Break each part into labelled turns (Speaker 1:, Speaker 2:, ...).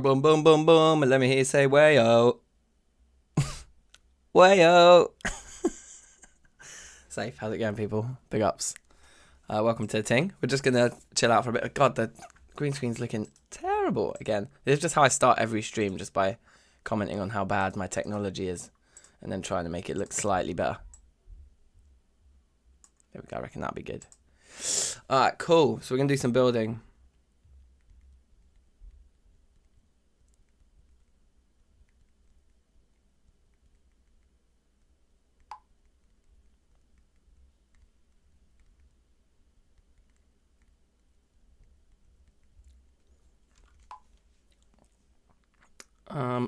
Speaker 1: Boom, boom, boom, boom. And let me hear you say, wayo. Wayo. Safe. How's it going, people? Big ups. Welcome to the ting. We're just going to chill out for a bit. God, the green screen's looking terrible again. This is just how I start every stream, just by commenting on how bad my technology is and then trying to make it look slightly better. There we go. I reckon that'll be good. Alright, cool. So we're going to do some building.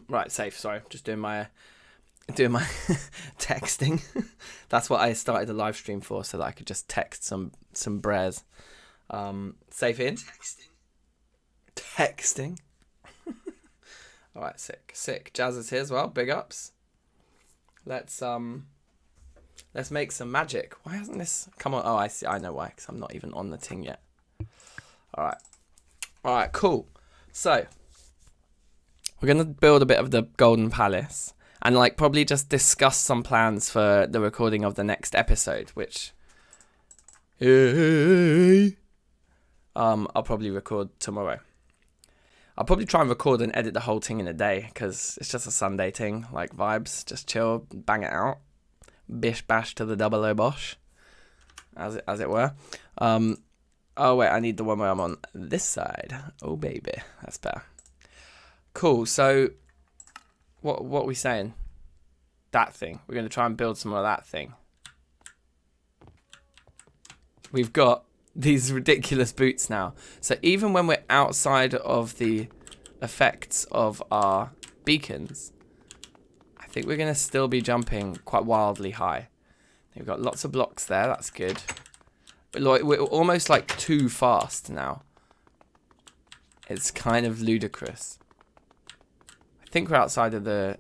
Speaker 1: Right, safe. Sorry, just doing my texting. That's what I started the live stream for, so that I could just text some brares. Safe in. Texting. All right, sick. Jazz is here as well. Big ups. Let's make some magic. Why hasn't this come on? Oh, I see. I know why. Because I'm not even on the ting yet. All right. Cool. So we're going to build a bit of the Golden Palace and probably just discuss some plans for the recording of the next episode, which I'll probably record tomorrow. I'll probably try and record and edit the whole thing in a day because it's just a Sunday thing, vibes, just chill, bang it out, bish bash to the 00 bosh, as it were. Oh wait, I need the one where I'm on this side. Oh baby, that's better. Cool. So, what are we saying? That thing. We're going to try and build some of that thing. We've got these ridiculous boots now. So even when we're outside of the effects of our beacons, I think we're going to still be jumping quite wildly high. We've got lots of blocks there. That's good. But we're almost too fast now. It's kind of ludicrous. I think we're outside of the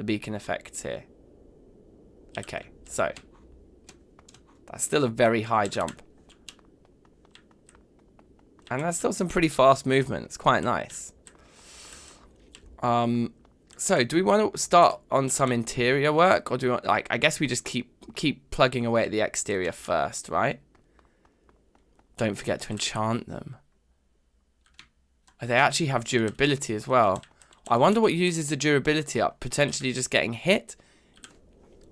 Speaker 1: beacon effects here. Okay, so that's still a very high jump. And that's still some pretty fast movement. It's quite nice. So do we want to start on some interior work, or do we want, I guess we just keep plugging away at the exterior first, right? Don't forget to enchant them. Oh, they actually have durability as well. I wonder what uses the durability up. Potentially just getting hit.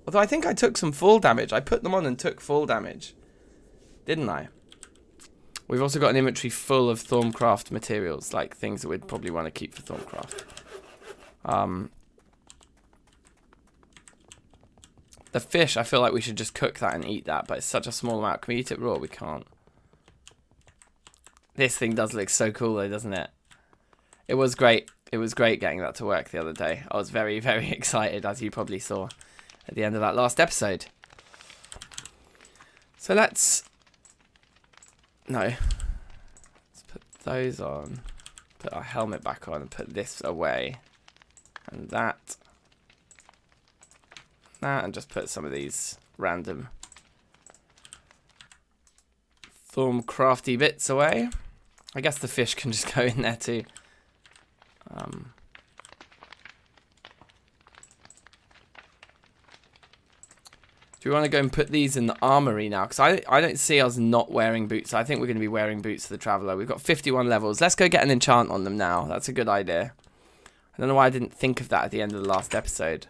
Speaker 1: Although I think I took some fall damage. I put them on and took fall damage. Didn't I? We've also got an inventory full of Thaumcraft materials. Things that we'd probably want to keep for Thaumcraft. The fish, I feel like we should just cook that and eat that. But it's such a small amount. Can we eat it raw? We can't. This thing does look so cool though, doesn't it? It was great. It was great getting that to work the other day. I was very, very excited, as you probably saw at the end of that last episode. So let's put those on, put our helmet back on, and put this away, and that, and just put some of these random Thaumcrafty bits away. I guess the fish can just go in there too. Do we want to go and put these in the armory now? Because I don't see us not wearing boots. I think we're going to be wearing boots for the Traveller. We've got 51 levels. Let's go get an enchant on them now. That's a good idea. I don't know why I didn't think of that at the end of the last episode.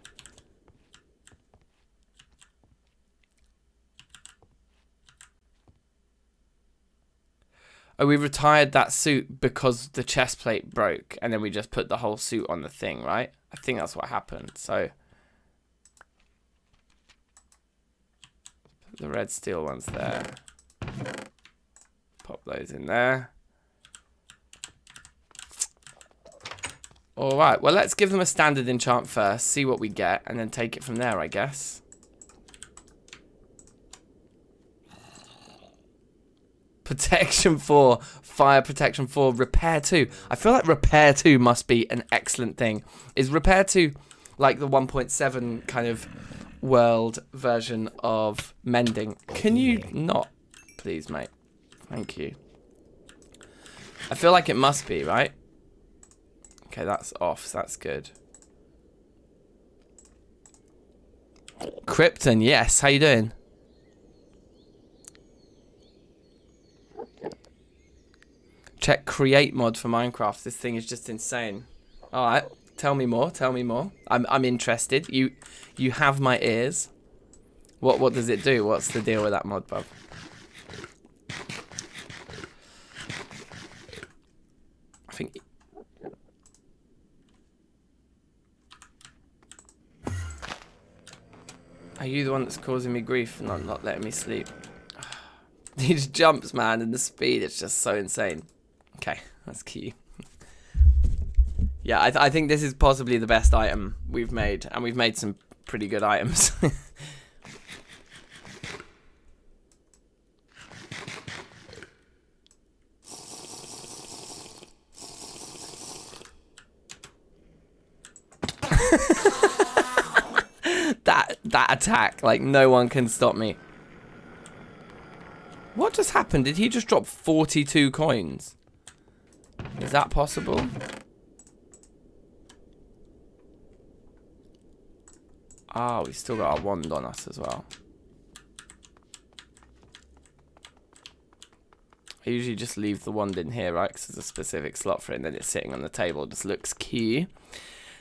Speaker 1: Oh, we retired that suit because the chest plate broke, and then we just put the whole suit on the thing, right? I think that's what happened. So put the red steel ones there. Pop those in there. All right. Well, let's give them a standard enchant first, see what we get, and then take it from there, I guess. Protection 4, fire protection 4, repair 2. I feel like repair 2 must be an excellent thing. Is repair 2 like the 1.7 kind of world version of mending? Can you not, please, mate? Thank you. I feel like it must be, right? Okay, that's off, so that's good. Krypton, yes. How you doing? Check create mod for Minecraft. This thing is just insane. All right, tell me more. Tell me more. I'm interested. You have my ears. What does it do? What's the deal with that mod, bub? I think. Are you the one that's causing me grief and not letting me sleep? These jumps, man, and the speed, it's just so insane. Okay, that's key. Yeah, I think this is possibly the best item we've made, and we've made some pretty good items. that attack, like, no one can stop me. What just happened? Did he just drop 42 coins? Is that possible? Ah, we've still got our wand on us as well. I usually just leave the wand in here, right? Because there's a specific slot for it, and then it's sitting on the table. It just looks key.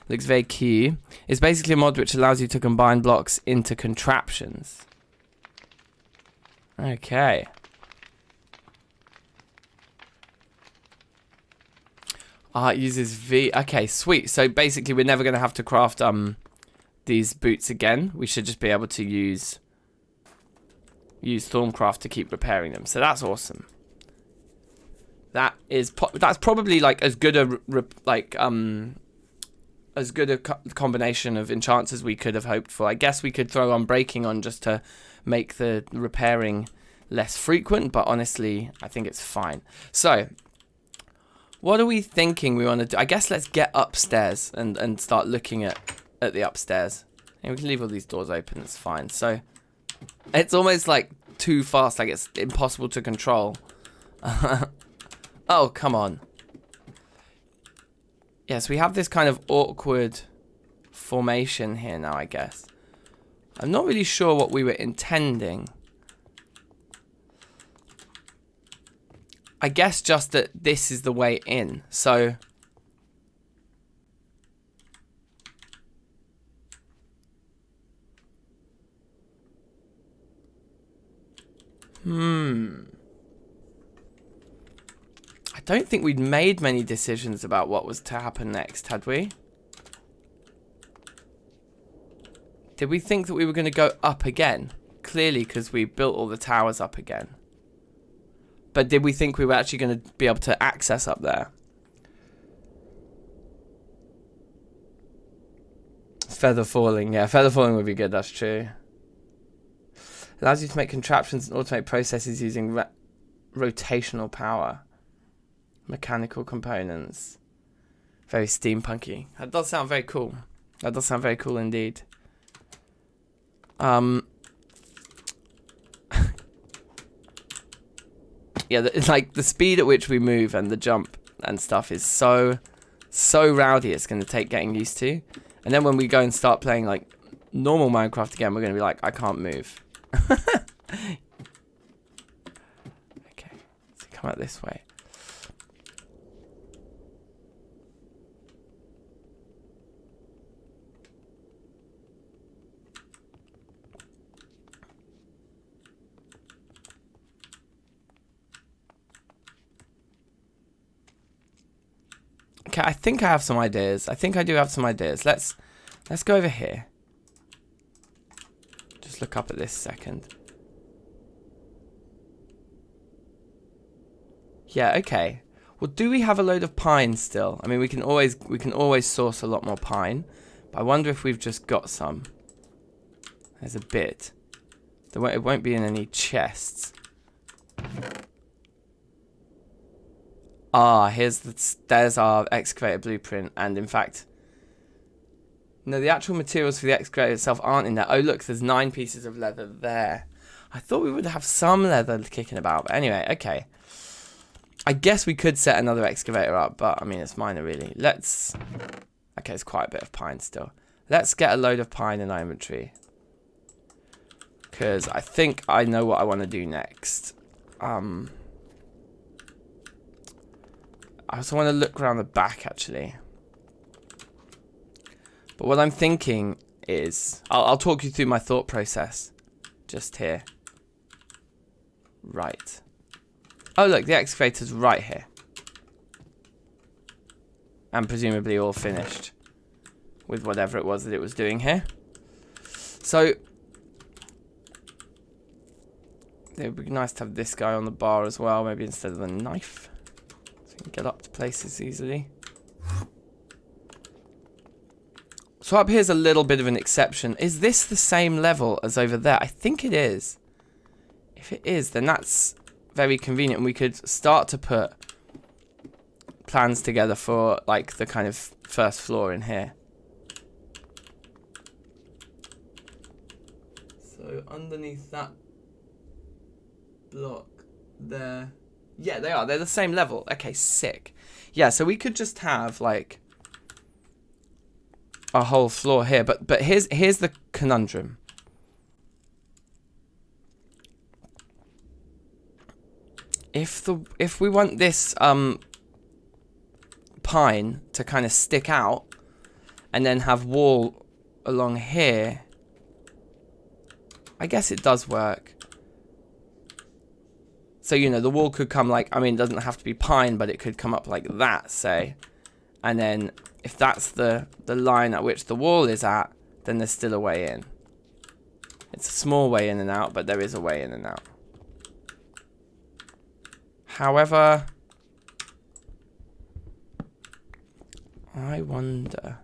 Speaker 1: Looks very key. It's basically a mod which allows you to combine blocks into contraptions. Okay. Ah, it uses V. Okay, sweet. So basically, we're never going to have to craft these boots again. We should just be able to use Stormcraft to keep repairing them. So that's awesome. That's probably like as good a combination of enchants as we could have hoped for. I guess we could throw Unbreaking on just to make the repairing less frequent, but honestly, I think it's fine. So, what are we thinking we want to do? I guess let's get upstairs and start looking at the upstairs. And we can leave all these doors open, it's fine. So, it's almost like too fast, like it's impossible to control. Oh, come on. Yes, we have this kind of awkward formation here now, I guess. I'm not really sure what we were intending. I guess just that this is the way in, so... I don't think we'd made many decisions about what was to happen next, had we? Did we think that we were going to go up again? Clearly, because we built all the towers up again. But did we think we were actually going to be able to access up there? Feather falling. Yeah, feather falling would be good, that's true. Allows you to make contraptions and automate processes using rotational power. Mechanical components. Very steampunky. That does sound very cool. That does sound very cool indeed. Yeah, it's like the speed at which we move and the jump and stuff is so rowdy. It's going to take getting used to. And then when we go and start playing like normal Minecraft again, we're going to be like, I can't move. Okay, so come out this way. Okay, I think I have some ideas. I think I do have some ideas. Let's go over here. Just look up at this second. Yeah, okay. Well, do we have a load of pine still? I mean, we can always source a lot more pine, but I wonder if we've just got some. There's a bit. It won't be in any chests. Ah, there's our excavator blueprint, and in fact, no, the actual materials for the excavator itself aren't in there. Oh, look, there's 9 pieces of leather there. I thought we would have some leather kicking about, but anyway, okay. I guess we could set another excavator up, but I mean, it's minor really. Let's... Okay, it's quite a bit of pine still. Let's get a load of pine in our inventory. Because I think I know what I want to do next. I also want to look around the back, actually. But what I'm thinking is... I'll talk you through my thought process. Just here. Right. Oh, look, the excavator's right here. And presumably all finished with whatever it was that it was doing here. So, it would be nice to have this guy on the bar as well, maybe instead of the knife. So we can get up to places easily. So up here's a little bit of an exception. Is this the same level as over there? I think it is. If it is, then that's very convenient. We could start to put plans together for like the kind of first floor in here. So underneath that block there. Yeah, they are. They're the same level. Okay, sick. Yeah, so we could just have like a whole floor here, but here's the conundrum. If we want this pine to kind of stick out and then have wall along here, I guess it does work. So, you know, the wall could come like, I mean, it doesn't have to be pine, but it could come up like that, say. And then if that's the line at which the wall is at, then there's still a way in. It's a small way in and out, but there is a way in and out. However, I wonder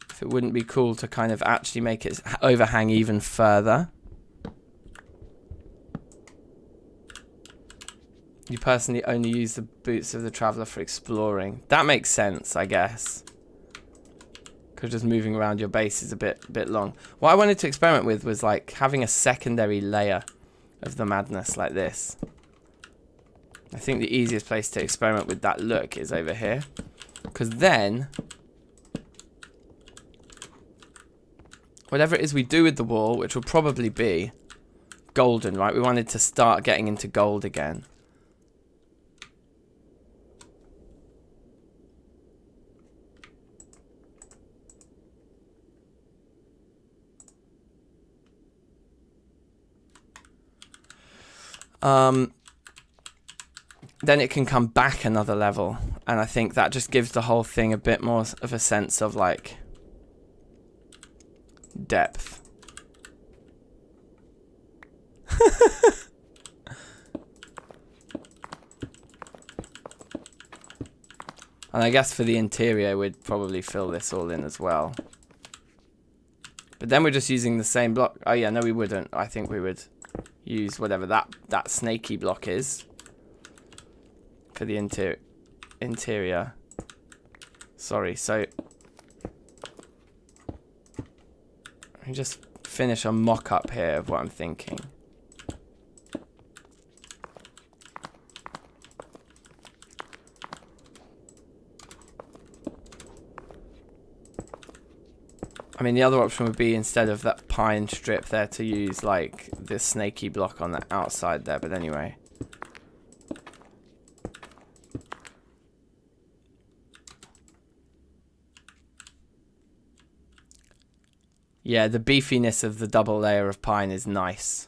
Speaker 1: if it wouldn't be cool to kind of actually make it overhang even further. You personally only use the boots of the traveler for exploring. That makes sense, I guess. Because just moving around your base is a bit long. What I wanted to experiment with was like having a secondary layer of the madness like this. I think the easiest place to experiment with that look is over here. Because then, whatever it is we do with the wall, which will probably be golden, right? We wanted to start getting into gold again. Then it can come back another level, and I think that just gives the whole thing a bit more of a sense of like depth. And I guess for the interior we'd probably fill this all in as well. But then we're just using the same block. Oh yeah, no we wouldn't. I think we would use whatever that snaky block is for the interior. Sorry, so let me just finish a mock-up here of what I'm thinking. I mean, the other option would be instead of that pine strip there to use like this snaky block on the outside there, but anyway. Yeah, the beefiness of the double layer of pine is nice.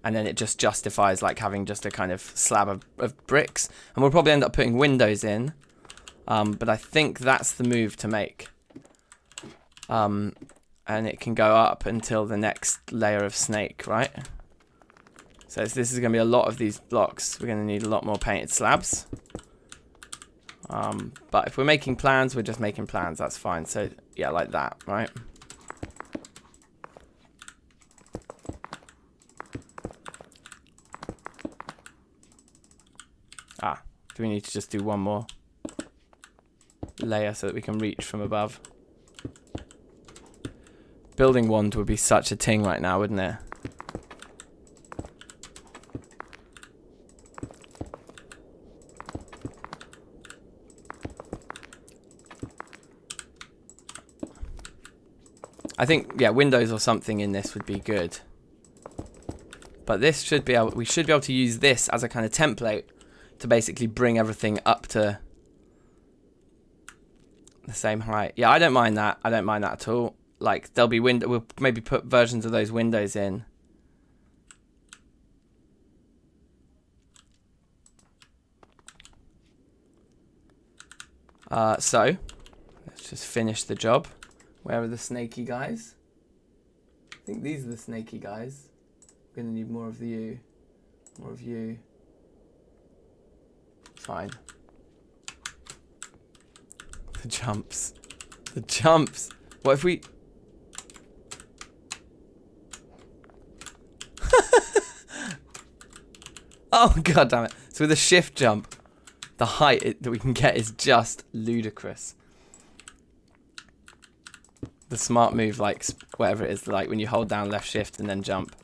Speaker 1: And then it just justifies like having just a kind of slab of bricks. And we'll probably end up putting windows in. But I think that's the move to make. And it can go up until the next layer of snake, right? So this is going to be a lot of these blocks. We're going to need a lot more painted slabs. But if we're making plans, we're just making plans. That's fine. So yeah, like that, right? Do we need to just do one more layer so that we can reach from above? Building wand would be such a ting right now, wouldn't it? I think, yeah, windows or something in this would be good. But this should be able, we should be able to use this as a kind of template to basically bring everything up to the same height. Yeah, I don't mind that. I don't mind that at all. Like, there'll be window, we'll maybe put versions of those windows in. So, let's just finish the job. Where are the snaky guys? I think these are the snaky guys. We're gonna need more of you. More of you. Fine. The jumps. The jumps. What if we... Oh, god damn it. So with a shift jump, the height that we can get is just ludicrous. The smart move, like, whatever it is, like when you hold down left shift and then jump.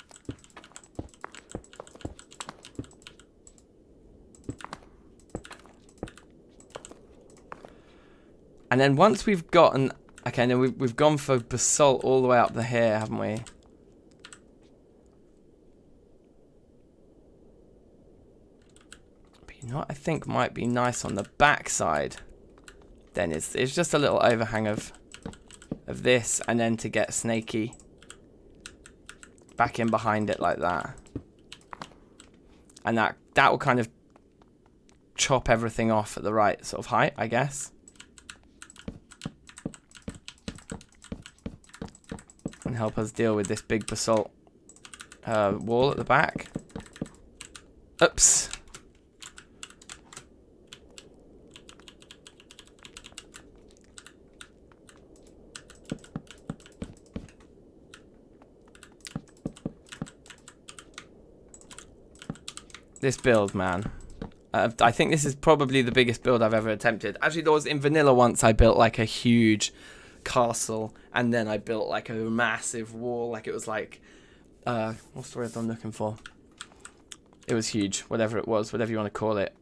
Speaker 1: And then once we've gotten... Okay, then we've gone for basalt all the way up the here, haven't we? But you know what I think might be nice on the back side? Then it's just a little overhang of this, and then to get snaky back in behind it like that. And that will kind of chop everything off at the right sort of height, I guess. And help us deal with this big basalt wall at the back. Oops. This build, man. I think this is probably the biggest build I've ever attempted. Actually, there was in vanilla once I built like a huge castle, and then I built like a massive wall. Like it was like, what's the word I'm looking for? It was huge, whatever it was, whatever you want to call it.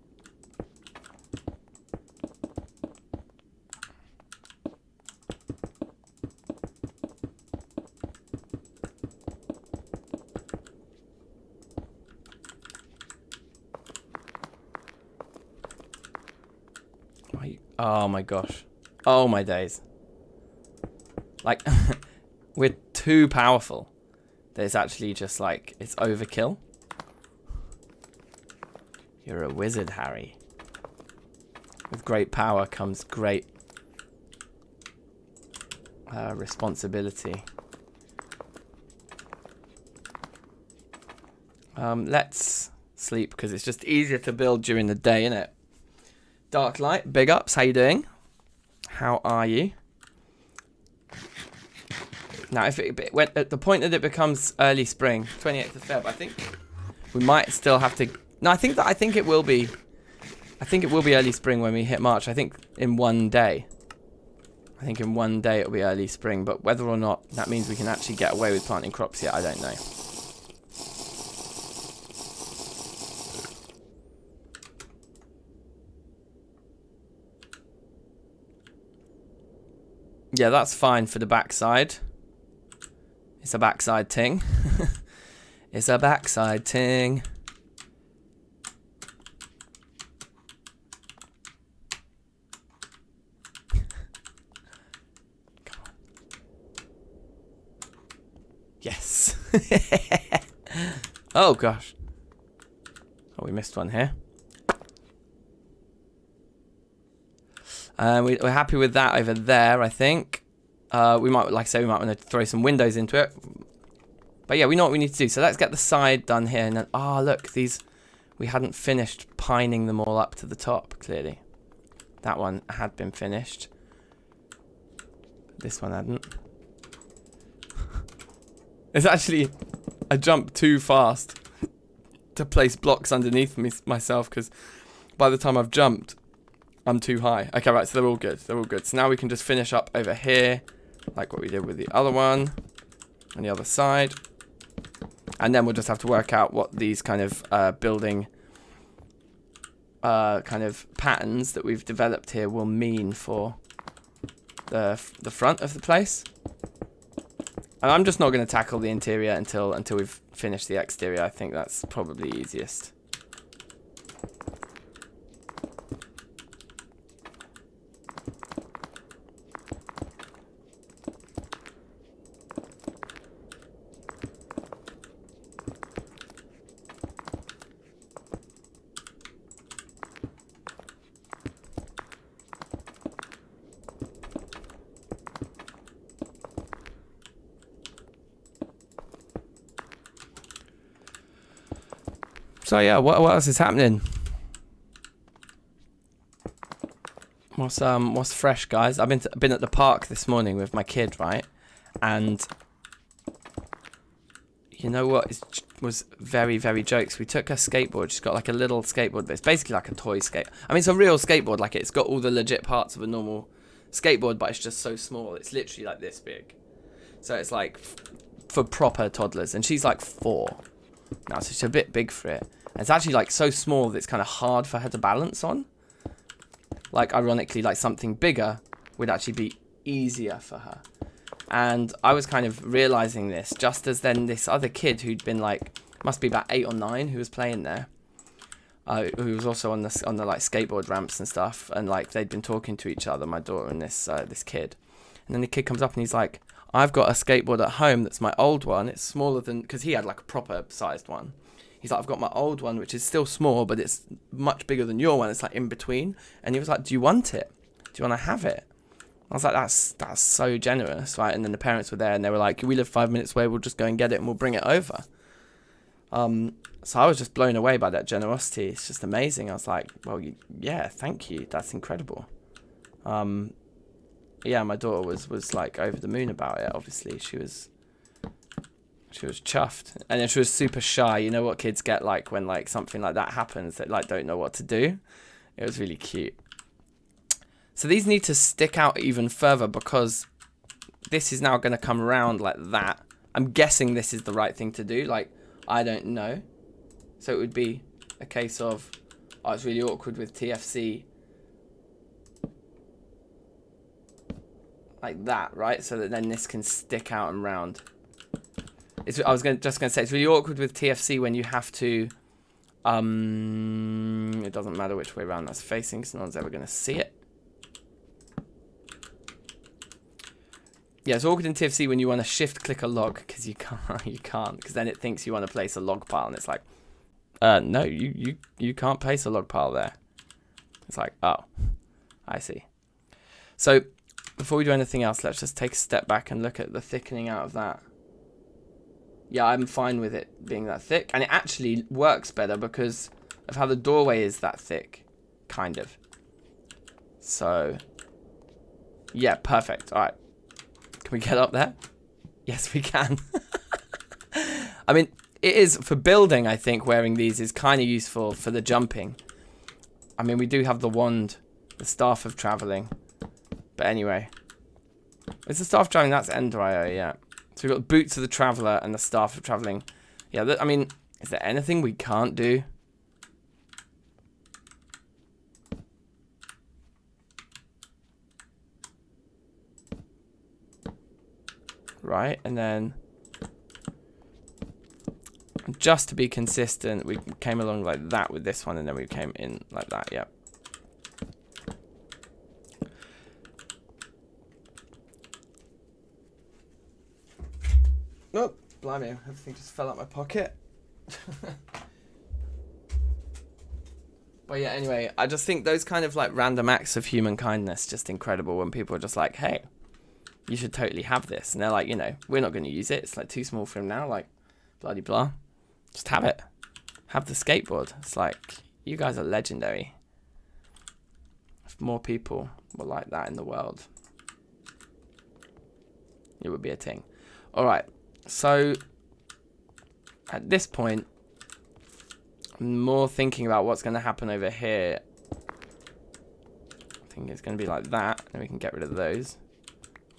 Speaker 1: Oh my gosh. Oh my days. Like, we're too powerful. That it's actually just like, it's overkill. You're a wizard, Harry. With great power comes great responsibility. Let's sleep because it's just easier to build during the day, innit? Dark Light, big ups. How you doing? How are you? Now, if it went at the point that it becomes early spring, 28th of Feb, I think we might still have to. No, I think it will be. I think it will be early spring when we hit March. I think in one day. I think in one day it'll be early spring, but whether or not that means we can actually get away with planting crops yet, I don't know. Yeah, that's fine for the backside. It's a backside ting. It's a backside ting. Come on. Yes. Oh gosh. Oh, we missed one here. We're happy with that over there, I think. We might, like I say, we might want to throw some windows into it. But yeah, we know what we need to do. So let's get the side done here. And then, oh, look, these, we hadn't finished pining them all up to the top, clearly. That one had been finished. This one hadn't. It's actually, I jumped too fast to place blocks underneath myself, because by the time I've jumped, I'm too high. Okay, right, so they're all good. They're all good. So now we can just finish up over here, like what we did with the other one, on the other side. And then we'll just have to work out what these kind of building kind of patterns that we've developed here will mean for the front of the place. And I'm just not going to tackle the interior until we've finished the exterior. I think that's probably easiest. So yeah, what else is happening? What's fresh, guys? I've been at the park this morning with my kid, right? And you know what was very, very jokes? We took her skateboard. She's got like a little skateboard, but it's basically like a toy skate. I mean, it's a real skateboard. Like it's got all the legit parts of a normal skateboard, but it's just so small. It's literally like this big. So it's like for proper toddlers, and she's like 4 now, so she's a bit big for it. And it's actually like so small that it's kind of hard for her to balance on. Like ironically, like something bigger would actually be easier for her. And I was kind of realizing this just as then this other kid who'd been like, must be about 8 or 9, who was playing there, who was also on the like skateboard ramps and stuff, and like they'd been talking to each other, my daughter and this kid. And then the kid comes up and he's like, I've got a skateboard at home that's my old one. It's smaller than, because he had like a proper sized one. He's like, I've got my old one, which is still small, but it's much bigger than your one. It's like in between. And he was like, do you want it? Do you want to have it? I was like, that's so generous, right? And then the parents were there and they were like, we live 5 minutes away. We'll just go and get it and we'll bring it over. So I was just blown away by that generosity. It's just amazing. I was like, well, yeah, thank you. That's incredible. Yeah, my daughter was like over the moon about it. Obviously, she was chuffed, and then she was super shy. You know what kids get like when like something like that happens, that like don't know what to do. It was really cute. So these need to stick out even further because this is now going to come around like that. I'm guessing this is the right thing to do. Like, I don't know. So it would be a case of, oh, it's really awkward with TFC. Like that, right? So that then this can stick out and round. I was just going to say, it's really awkward with TFC when you have to... it doesn't matter which way around that's facing, because no one's ever going to see it. Yeah, it's awkward in TFC when you want to shift-click a log, because you can't, because then it thinks you want to place a log pile, and it's like, no, you can't place a log pile there. It's like, oh, I see. So, before we do anything else, let's just take a step back and look at the thickening out of that. Yeah, I'm fine with it being that thick, and it actually works better because of how the doorway is that thick, kind of. So, yeah, perfect. All right. Can we get up there? Yes, we can. I mean, it is, for building, I think, wearing these is kind of useful for the jumping. I mean, we do have the wand, the staff of traveling. But anyway. It's the staff of traveling, that's Enderio, yeah. So we've got boots of the traveller and the staff of traveling. Yeah, I mean, is there anything we can't do? Right, and then just to be consistent, we came along like that with this one, and then we came in like that, yeah. Oh, blimey, everything just fell out my pocket. But yeah, anyway, I just think those kind of like random acts of human kindness just incredible when people are just like, hey, you should totally have this. And they're like, you know, we're not going to use it. It's like too small for him now, like, bloody blah. Just have it. Have the skateboard. It's like, you guys are legendary. If more people were like that in the world, it would be a thing. All right. So, at this point, I'm more thinking about what's going to happen over here. I think it's going to be like that, and we can get rid of those.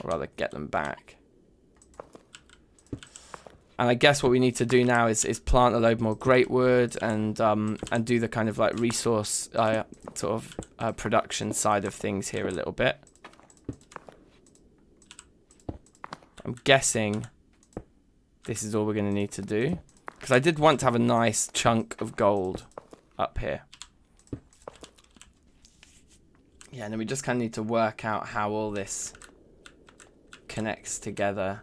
Speaker 1: Or rather, get them back. And I guess what we need to do now is plant a load more great wood and do the kind of like resource sort of production side of things here a little bit. I'm guessing this is all we're going to need to do. Because I did want to have a nice chunk of gold up here. Yeah, and then we just kind of need to work out how all this connects together.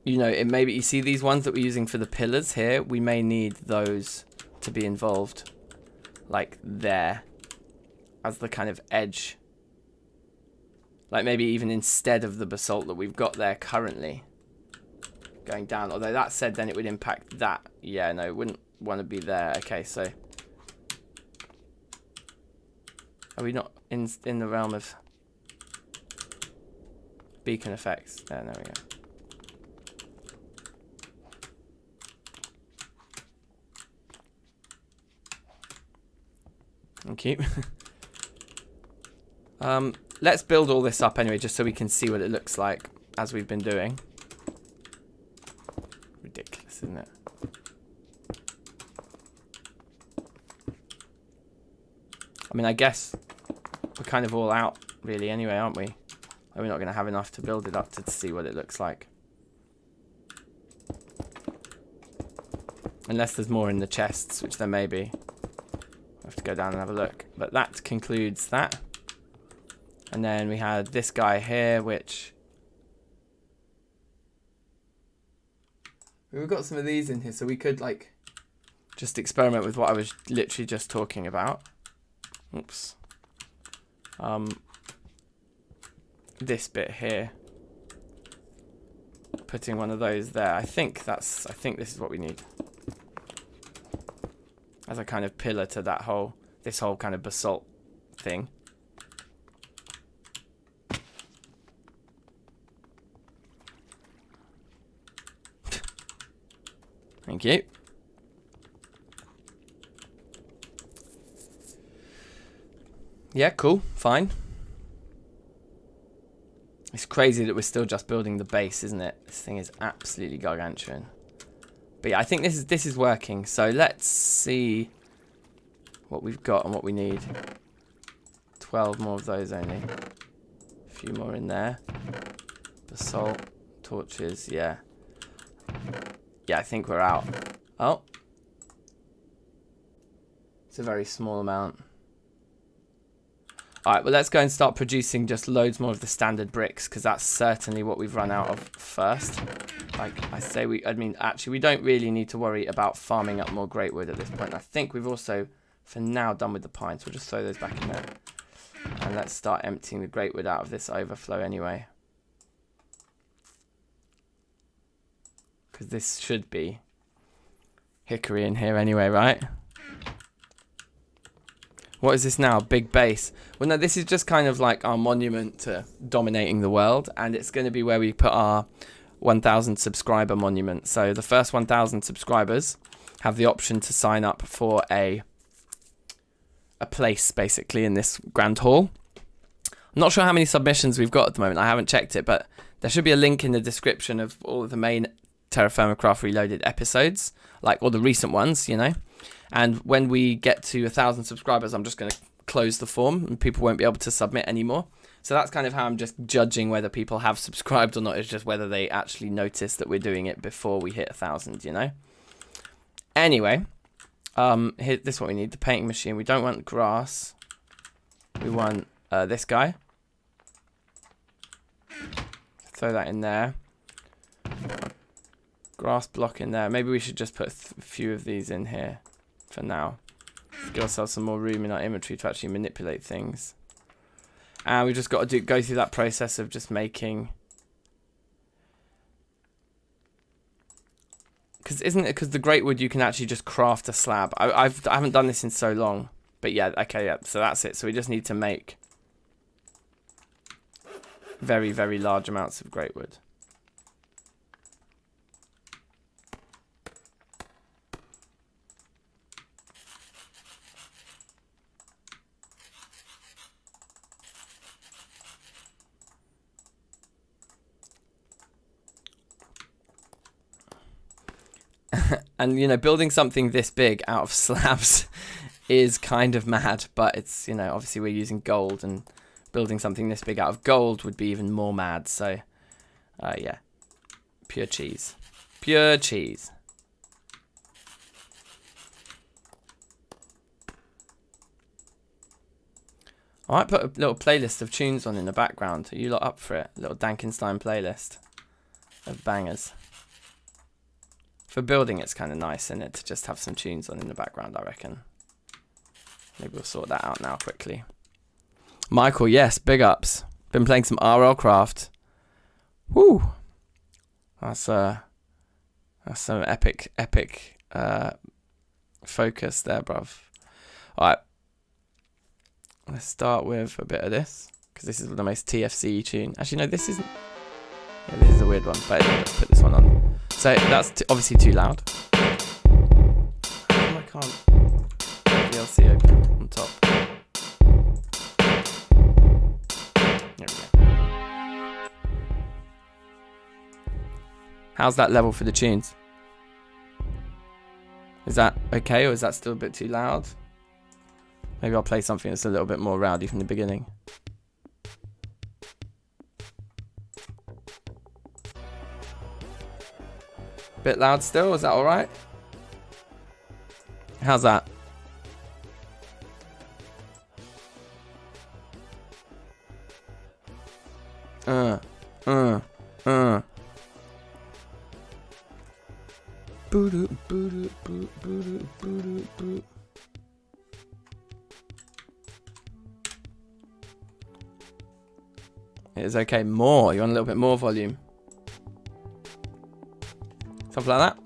Speaker 1: You know, it maybe you see these ones that we're using for the pillars here, we may need those to be involved, like there, as the kind of edge. Like maybe even instead of the basalt that we've got there currently going down. Although that said, then it would impact that. Yeah, no, it wouldn't want to be there. Okay, so are we not in the realm of beacon effects? There we go. Thank you. Let's build all this up anyway, just so we can see what it looks like as we've been doing. Ridiculous, isn't it? I mean, I guess we're kind of all out, really, anyway, aren't we? We're not going to have enough to build it up to see what it looks like. Unless there's more in the chests, which there may be. We'll have to go down and have a look. But that concludes that. And then we had this guy here, which... we've got some of these in here, so we could, like, just experiment with what I was literally just talking about. Oops. This bit here. Putting one of those there. I think this is what we need. As a kind of pillar to that whole, this whole kind of basalt thing. Thank you. Yeah, cool, fine. It's crazy that we're still just building the base, isn't it? This thing is absolutely gargantuan. But yeah, I think this is working. So let's see what we've got and what we need. 12 more of those only. A few more in there. Basalt, torches, yeah. Yeah, I think we're out. Oh. It's a very small amount. Alright, well, let's go and start producing just loads more of the standard bricks, because that's certainly what we've run out of first. Like I say, actually, we don't really need to worry about farming up more great wood at this point. I think we've also, for now, done with the pines. We'll just throw those back in there. And let's start emptying the great wood out of this overflow anyway. Because this should be hickory in here anyway, right? What is this now? Big base. Well, no, this is just kind of like our monument to dominating the world. And it's going to be where we put our 1,000 subscriber monument. So the first 1,000 subscribers have the option to sign up for a place, basically, in this grand hall. I'm not sure how many submissions we've got at the moment. I haven't checked it, but there should be a link in the description of all of the main Terrafirmacraft Reloaded episodes, like all the recent ones, you know. And when we get to 1,000 subscribers, I'm just going to close the form and people won't be able to submit anymore. So that's kind of how I'm just judging whether people have subscribed or not. It's just whether they actually notice that we're doing it before we hit 1,000, you know. Anyway, here, this is what we need, the painting machine. We don't want grass. We want this guy. Throw that in there. Grass block in there. Maybe we should just put a few of these in here for now. Give ourselves some more room in our inventory to actually manipulate things. And we've just got to go through that process of just making... Because isn't it because the great wood you can actually just craft a slab? I haven't done this in so long. But yeah, okay, yeah. So that's it. So we just need to make very, very large amounts of great wood. And, you know, building something this big out of slabs is kind of mad, but it's, you know, obviously we're using gold, and building something this big out of gold would be even more mad, so, yeah. Pure cheese. Pure cheese. I might put a little playlist of tunes on in the background. Are you lot up for it? A little DankNStein playlist of bangers. For building, it's kind of nice, isn't it, to just have some tunes on in the background, I reckon. Maybe we'll sort that out now quickly. Michael, yes, big ups. Been playing some RL Craft. Woo! That's some epic focus there, bruv. Alright. Let's start with a bit of this, because this is the most TFC tune. Actually, no, this isn't. Yeah, this is a weird one, but let's put this one on. So that's obviously too loud. How come I can't VLC open on top? There we go. How's that level for the tunes? Is that okay, or is that still a bit too loud? Maybe I'll play something that's a little bit more rowdy from the beginning. Bit loud still, is that alright? How's that? It is okay. More. You want a little bit more volume? Something like that.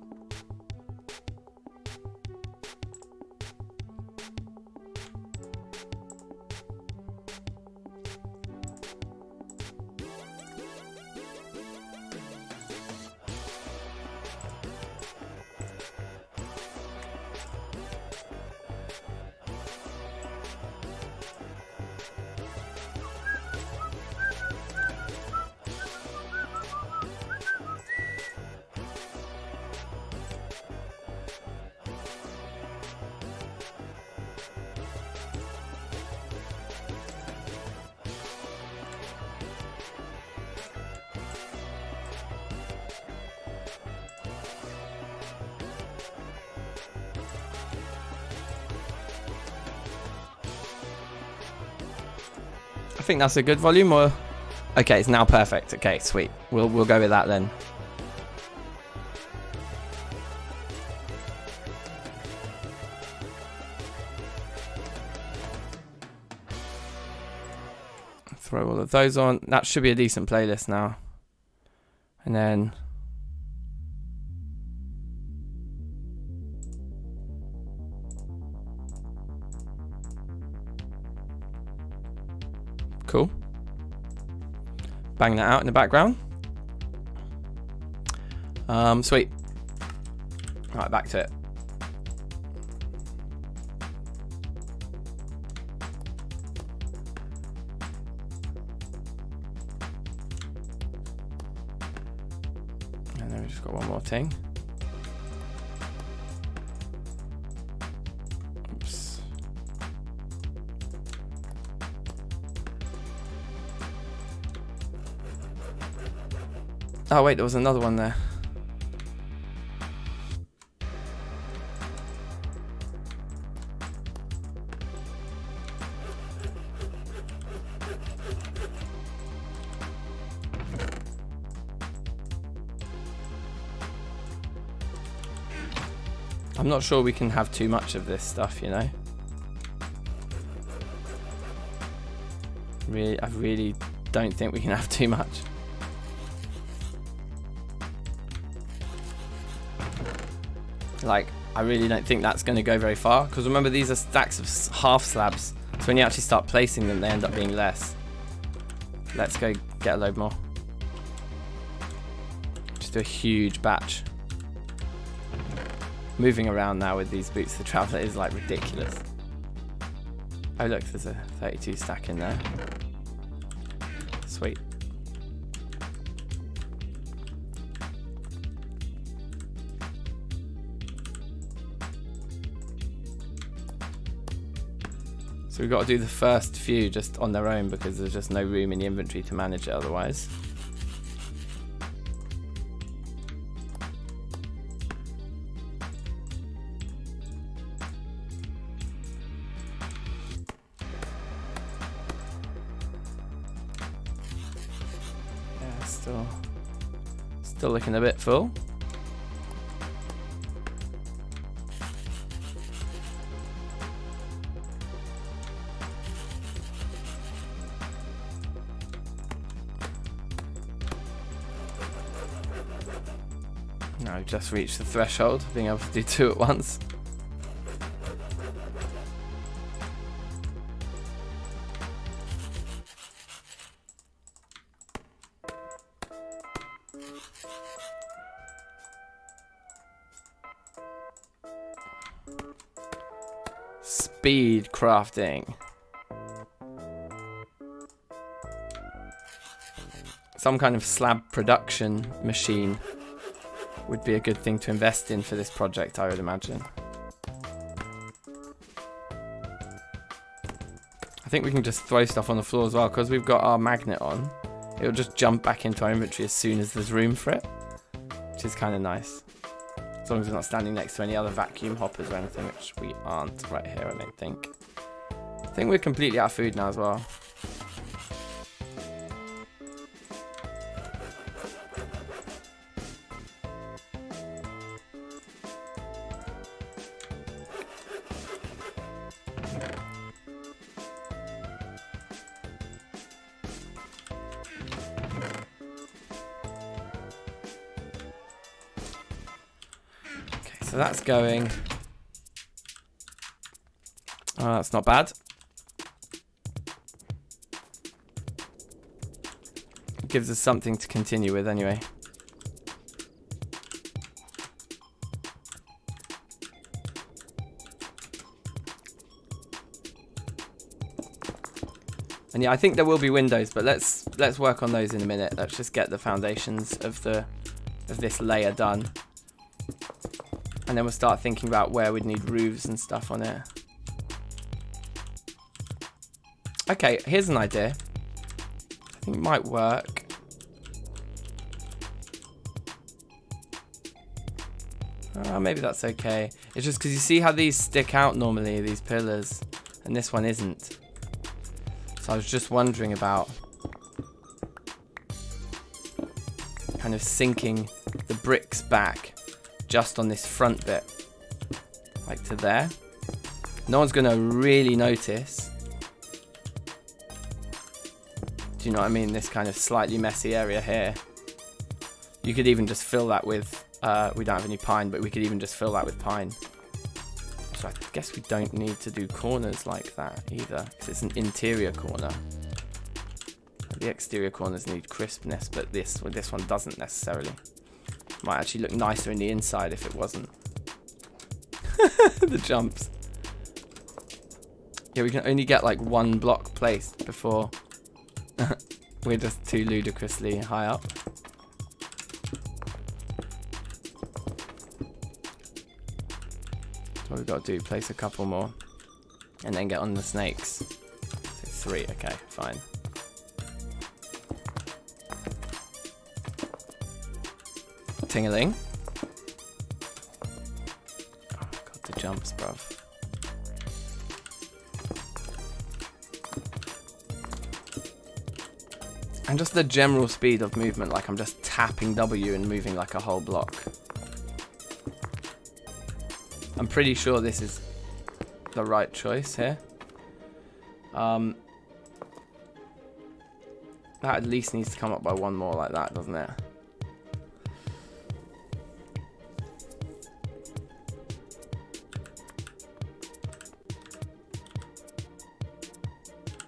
Speaker 1: I think that's a good volume, or okay, it's now perfect. Okay, sweet. We'll go with that then. Throw all of those on. That should be a decent playlist now. And then cool. Bang that out in the background. Sweet. Right, back to it. And then we just got one more thing. Oops. Oh wait, there was another one there. I'm not sure we can have too much of this stuff, you know. I really don't think we can have too much. Like, I really don't think that's going to go very far, because remember, these are stacks of half slabs, so when you actually start placing them, they end up being less. Let's go get a load more. Just do a huge batch. Moving around now with these boots to travel is like ridiculous. Oh look, there's a 32 stack in there. Sweet. So we've got to do the first few just on their own, because there's just no room in the inventory to manage it otherwise. Still looking a bit full. Now I've just reached the threshold, being able to do 2 at once. Speed crafting. Some kind of slab production machine would be a good thing to invest in for this project, I would imagine. I think we can just throw stuff on the floor as well, because we've got our magnet on. It'll just jump back into our inventory as soon as there's room for it, which is kind of nice. As long as we're not standing next to any other vacuum hoppers or anything, which we aren't right here, I don't think. I think we're completely out of food now as well. So that's going. Oh, that's not bad. It gives us something to continue with anyway. And yeah, I think there will be windows, but let's work on those in a minute. Let's just get the foundations of this layer done. And then we'll start thinking about where we'd need roofs and stuff on it. Okay, here's an idea. I think it might work. Maybe that's okay. It's just because you see how these stick out normally, these pillars, and this one isn't. So I was just wondering about kind of sinking the bricks back just on this front bit, like to there. No one's gonna really notice. Do you know what I mean? This kind of slightly messy area here. You could even just fill that with, we don't have any pine, but we could even just fill that with pine. So I guess we don't need to do corners like that either, because it's an interior corner. The exterior corners need crispness, but this one doesn't necessarily. Might actually look nicer in the inside if it wasn't. The jumps. Yeah, we can only get like 1 block placed before we're just too ludicrously high up. That's what we've got to do, place a couple more. And then get on the snakes. So 3, okay, fine. Ting-a-ling. Oh, God, the jumps, bruv. And just the general speed of movement, like I'm just tapping W and moving like a whole block. I'm pretty sure this is the right choice here. That at least needs to come up by 1 more like that, doesn't it?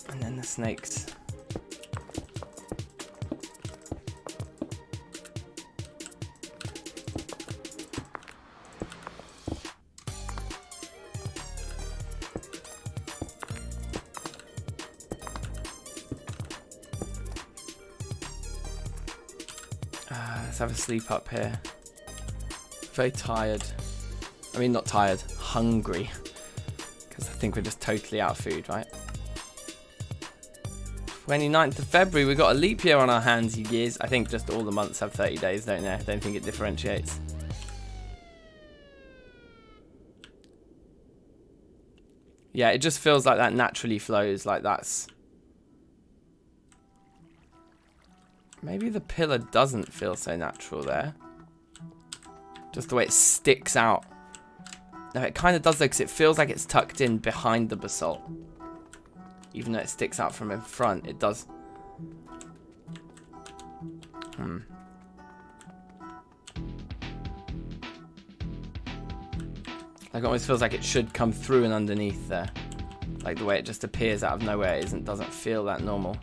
Speaker 1: And then the snakes. Let's have a sleep up here. Very tired. I mean, not tired, hungry. Because I think we're just totally out of food, right? 29th of February, we've got a leap year on our hands, you years. I think just all the months have 30 days, don't they? I don't think it differentiates. Yeah, it just feels like that naturally flows, like that's Maybe the pillar doesn't feel so natural there. Just the way it sticks out. No, it kind of does though, because it feels like it's tucked in behind the basalt. Even though it sticks out from in front, it does. Like it almost feels like it should come through and underneath there. Like the way it just appears out of nowhere doesn't feel that normal.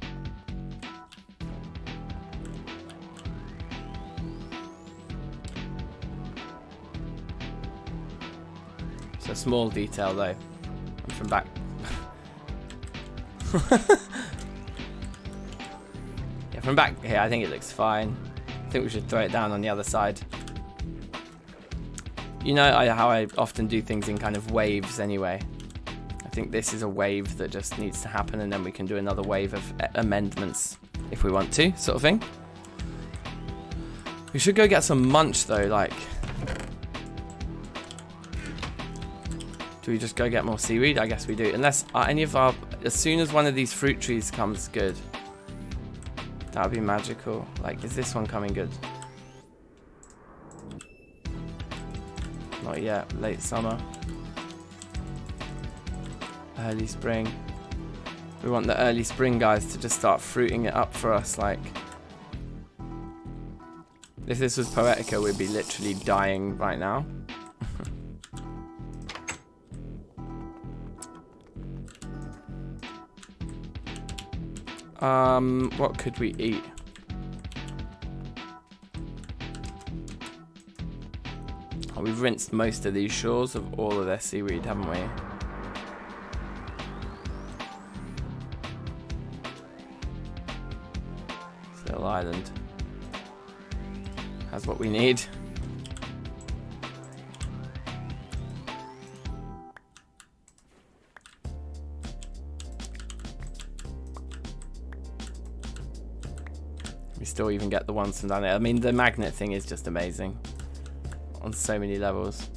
Speaker 1: It's a small detail though. And from back. Yeah, from back here I think it looks fine. I think we should throw it down on the other side. You know how I often do things in kind of waves anyway. I think this is a wave that just needs to happen, and then we can do another wave of amendments if we want to, sort of thing. We should go get some munch though, like. Do we just go get more seaweed? I guess we do. Unless any of our... As soon as one of these fruit trees comes good. That would be magical. Like, is this one coming good? Not yet. Late summer. Early spring. We want the early spring guys to just start fruiting it up for us. Like, if this was Poetica, we'd be literally dying right now. What could we eat? Oh, we've rinsed most of these shores of all of their seaweed, haven't we? Still Island has what we need. We still even get the ones from down there. I mean, the magnet thing is just amazing on so many levels.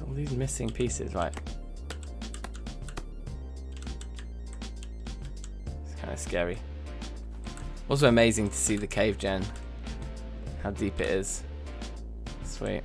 Speaker 1: All these missing pieces, right? It's kind of scary. Also amazing to see the cave gen. How deep it is. Sweet.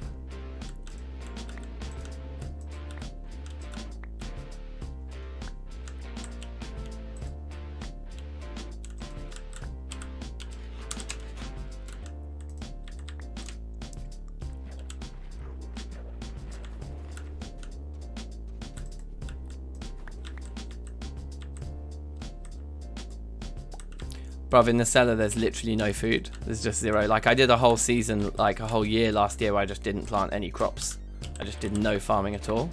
Speaker 1: Bruv, in the cellar there's literally no food. There's just zero. Like, I did a whole season, like a whole year last year where I just didn't plant any crops. I just did no farming at all.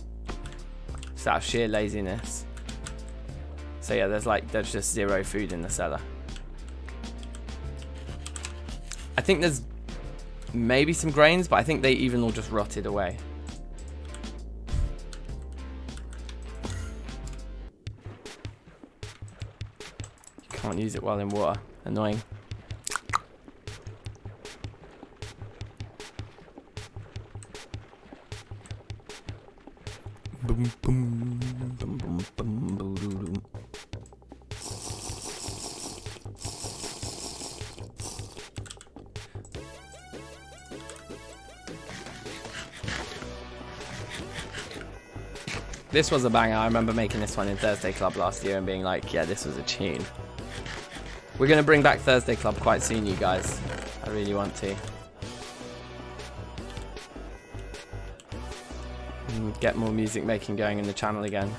Speaker 1: It's out of sheer laziness. So yeah, there's just zero food in the cellar. I think there's maybe some grains, but I think they even all just rotted away. Can't use it while in water. Annoying. Boom, boom, boom, boom, boom, boom, boom. This was a banger. I remember making this one in Thursday Club last year and being like, yeah, this was a tune. We're going to bring back Thursday Club quite soon, you guys. I really want to. And get more music making going in the channel again.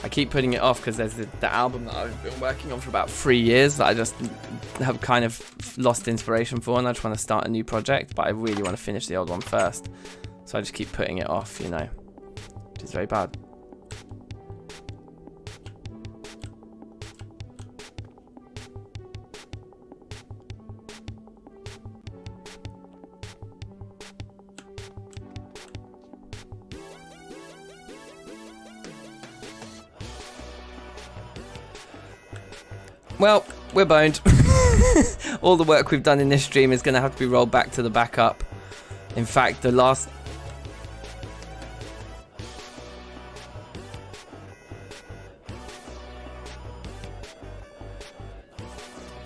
Speaker 1: I keep putting it off because there's the album that I've been working on for about 3 years that I just have kind of lost inspiration for, and I just want to start a new project, but I really want to finish the old one first. So I just keep putting it off, you know, which is very bad. Well, we're boned. All the work we've done in this stream is going to have to be rolled back to the backup. In fact, the last...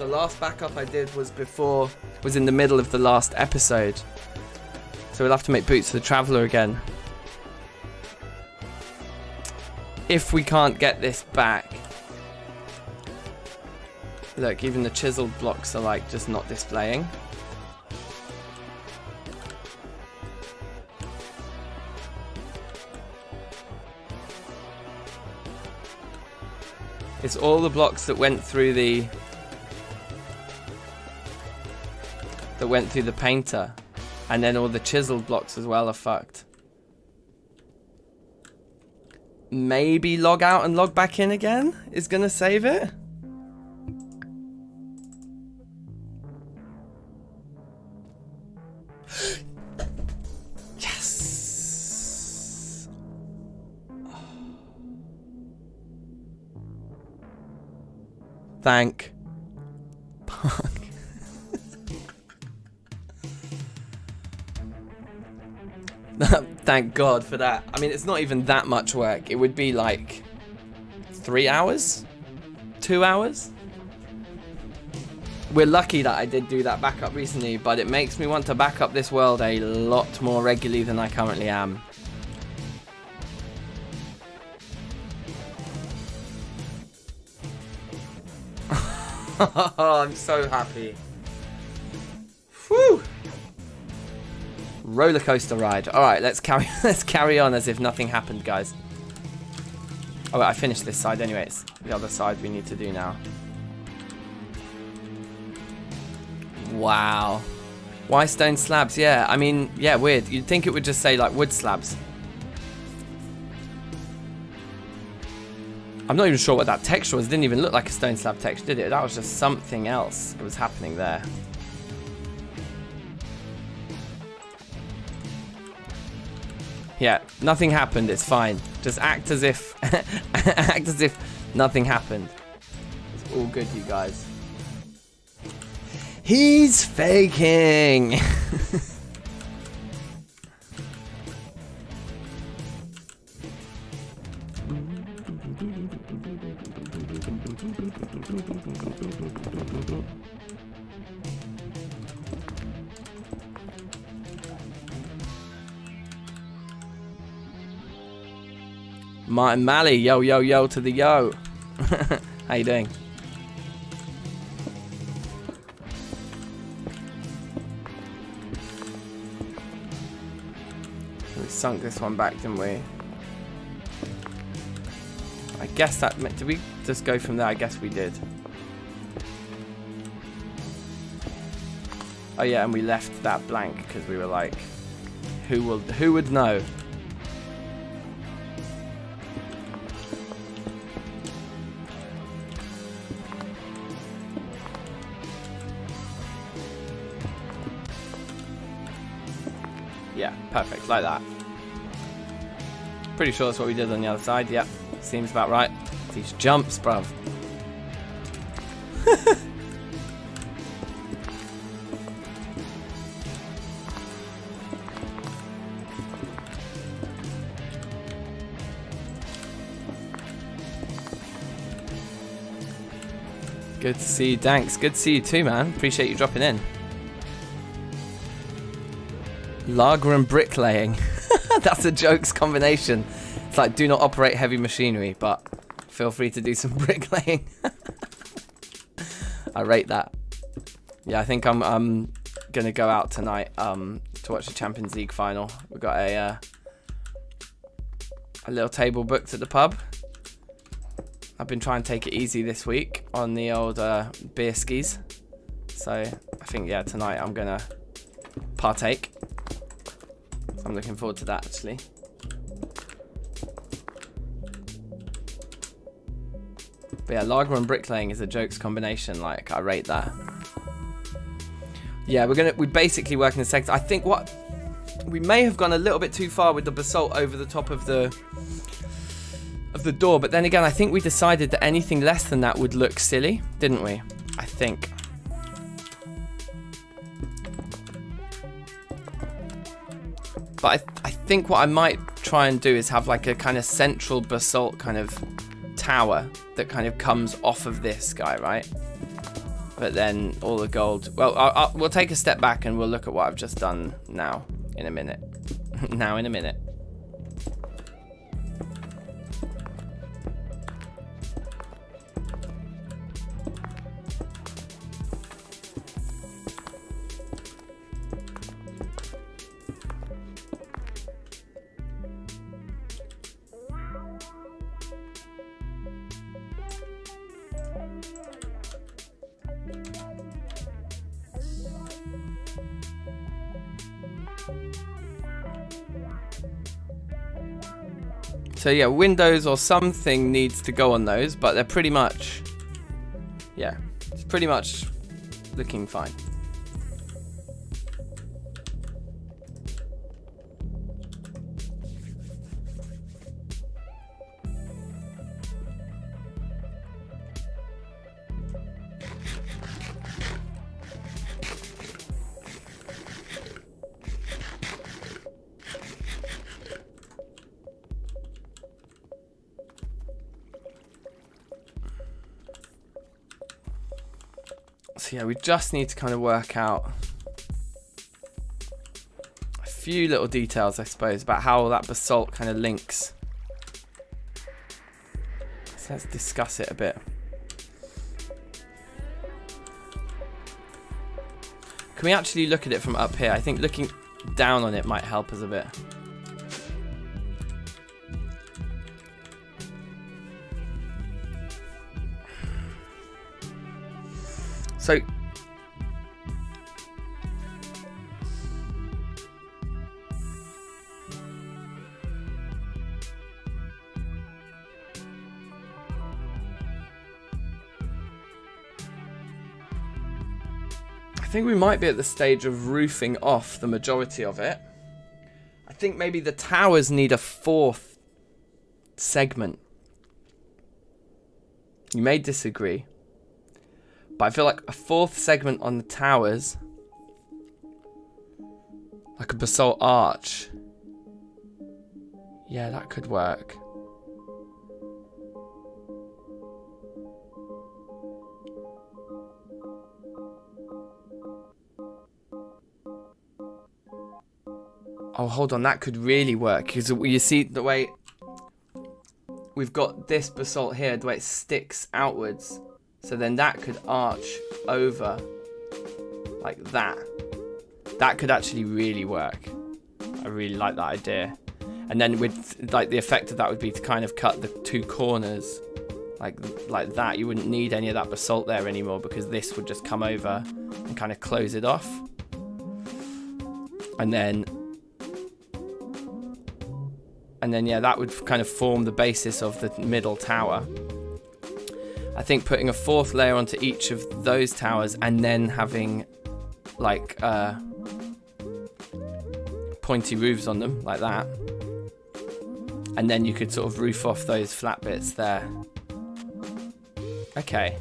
Speaker 1: The last backup I did was in the middle of the last episode. So we'll have to make Boots of the Traveller again. If we can't get this back. Look, even the chiseled blocks are like just not displaying. It's all the blocks that went through the painter, and then all the chiseled blocks as well are fucked. Maybe log out and log back in again is gonna save it. Yes. Thank fuck. Thank God for that. I mean, it's not even that much work. It would be like 3 hours? 2 hours? We're lucky that I did do that backup recently, but it makes me want to back up this world a lot more regularly than I currently am. I'm so happy. Whew! Roller coaster ride. All right, let's carry on as if nothing happened, guys. Oh, wait, I finished this side anyway. It's the other side we need to do now. Wow. Why stone slabs? Yeah, I mean, yeah, weird. You'd think it would just say like wood slabs. I'm not even sure what that texture was. It didn't even look like a stone slab texture, did it? That was just something else that was happening there. Yeah, nothing happened. It's fine. Just act as if act as if nothing happened. It's all good, you guys. He's faking. Martin Malley, yo, yo, yo to the yo. How you doing? We sunk this one back, didn't we? I guess that meant, did we just go from there? I guess we did. Oh yeah, and we left that blank because we were like, who would know? Yeah, perfect, like that. Pretty sure that's what we did on the other side. Yep, seems about right. These jumps, bruv. Good to see you, Danks. Good to see you too, man. Appreciate you dropping in. Lager and bricklaying. That's a jokes combination. It's like, do not operate heavy machinery, but feel free to do some bricklaying. I rate that. Yeah, I think I'm gonna go out tonight to watch the Champions League final. We've got a little table booked at the pub. I've been trying to take it easy this week on the old beer skis. So I think, yeah, tonight I'm gonna partake. I'm looking forward to that, actually. But yeah, lager and bricklaying is a jokes combination. Like, I rate that. Yeah, we basically work in the sector. I think what we may have gone a little bit too far with the basalt over the top of the door, but then again, I think we decided that anything less than that would look silly, didn't we? I think. But I think what I might try and do is have like a kind of central basalt kind of tower that kind of comes off of this guy, right? But then all the gold... Well, we'll take a step back and we'll look at what I've just done now in a minute. Now in a minute. So yeah, windows or something needs to go on those, but they're pretty much, yeah, it's pretty much looking fine. So yeah, we just need to kind of work out a few little details, I suppose, about how that basalt kind of links. So let's discuss it a bit. Can we actually look at it from up here? I think looking down on it might help us a bit. So I think we might be at the stage of roofing off the majority of it. I think maybe the towers need a fourth segment. You may disagree. But I feel like a fourth segment on the towers, like a Basalt Arch, yeah, that could work. Oh, hold on, that could really work, because you see the way we've got this basalt here, the way it sticks outwards. So then that could arch over like that. That could actually really work. I really like that idea. And then with like the effect of that would be to kind of cut the two corners like that. You wouldn't need any of that basalt there anymore because this would just come over and kind of close it off. And then yeah, that would kind of form the basis of the middle tower. I think putting a fourth layer onto each of those towers and then having like pointy roofs on them like that, and then you could sort of roof off those flat bits there. Okay,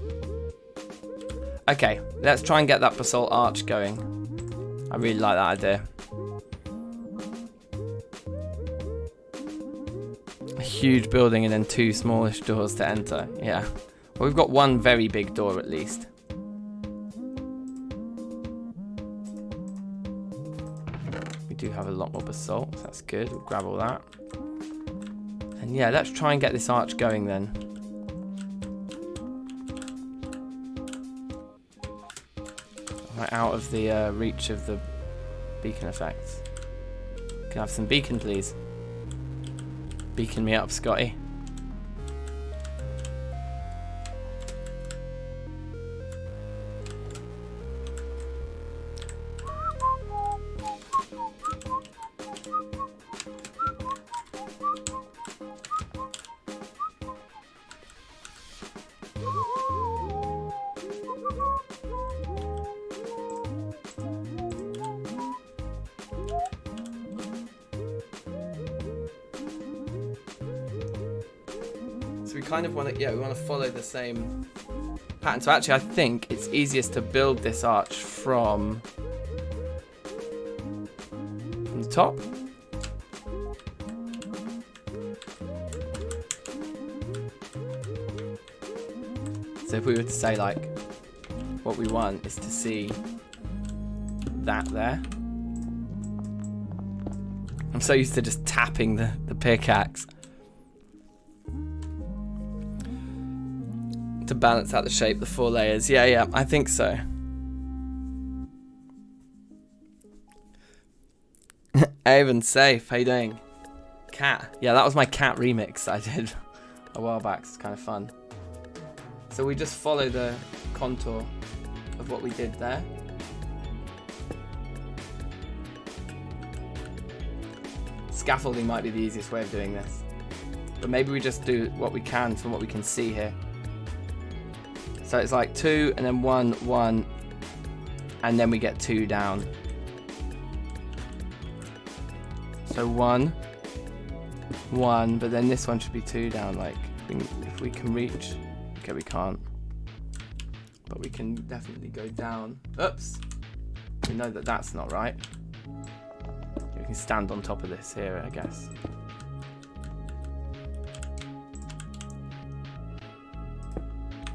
Speaker 1: let's try and get that basalt arch going. I really like that idea. A huge building and then two smallish doors to enter. Yeah. Well, we've got one very big door at least. We do have a lot more basalt, so that's good. We'll grab all that. And yeah, let's try and get this arch going then. Right out of the reach of the beacon effects. Can I have some beacon, please? Beacon me up, Scotty. So we kind of want to, we want to follow the same pattern. So actually I think it's easiest to build this arch from the top. So if we were to say like what we want is to see that there. I'm so used to just tapping the pickaxe to balance out the shape, the 4 layers. Yeah, I think so. Avon, safe. How you doing? Cat. Yeah, that was my cat remix I did a while back. It's kind of fun. So we just follow the contour of what we did there. Scaffolding might be the easiest way of doing this. But maybe we just do what we can from what we can see here. So it's like 2 and then 1, 1, and then we get 2 down. So 1, 1, but then this one should be 2 down, like, if we can reach. Okay, we can't. But we can definitely go down. Oops! We know that that's not right. We can stand on top of this here, I guess.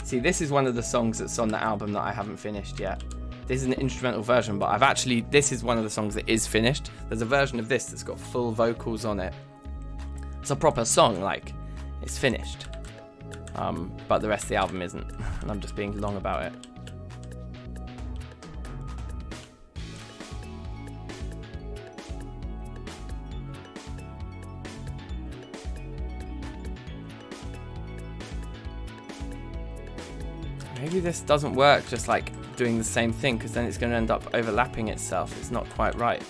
Speaker 1: See, this is one of the songs that's on the album that I haven't finished yet. This is an instrumental version, but this is one of the songs that is finished. There's a version of this that's got full vocals on it. It's a proper song, like, it's finished. But the rest of the album isn't, and I'm just being long about it. Maybe this doesn't work just like doing the same thing, because then it's going to end up overlapping itself. It's not quite right.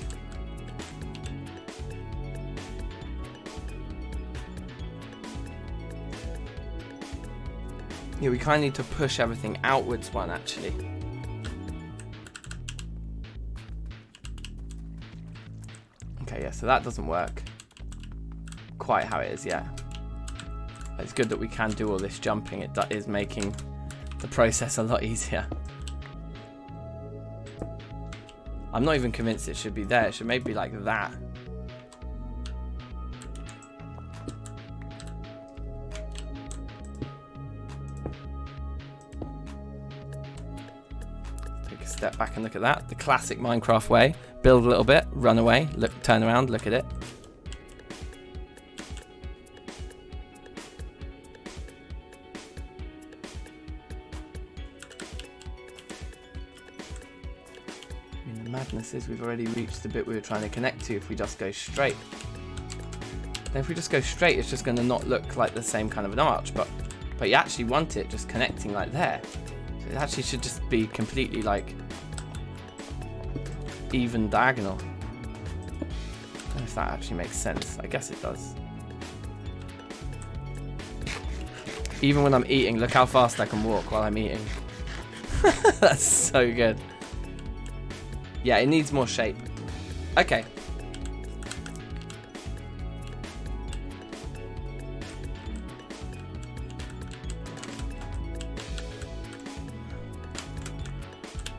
Speaker 1: Yeah, we kind of need to push everything outwards one, actually. Okay, yeah, so that doesn't work quite how it is yet. It's good that we can do all this jumping. It is making the process a lot easier. I'm not even convinced it should be there. It should maybe be like that. Take a step back and look at that. The classic Minecraft way. Build a little bit, run away, look, turn around, look at it. Madness is we've already reached the bit we were trying to connect to if we just go straight. Then if we just go straight, it's just going to not look like the same kind of an arch, but you actually want it just connecting like there. So it actually should just be completely like even diagonal. I don't know if that actually makes sense. I guess it does. Even when I'm eating, look how fast I can walk while I'm eating. That's so good. Yeah, it needs more shape. Okay.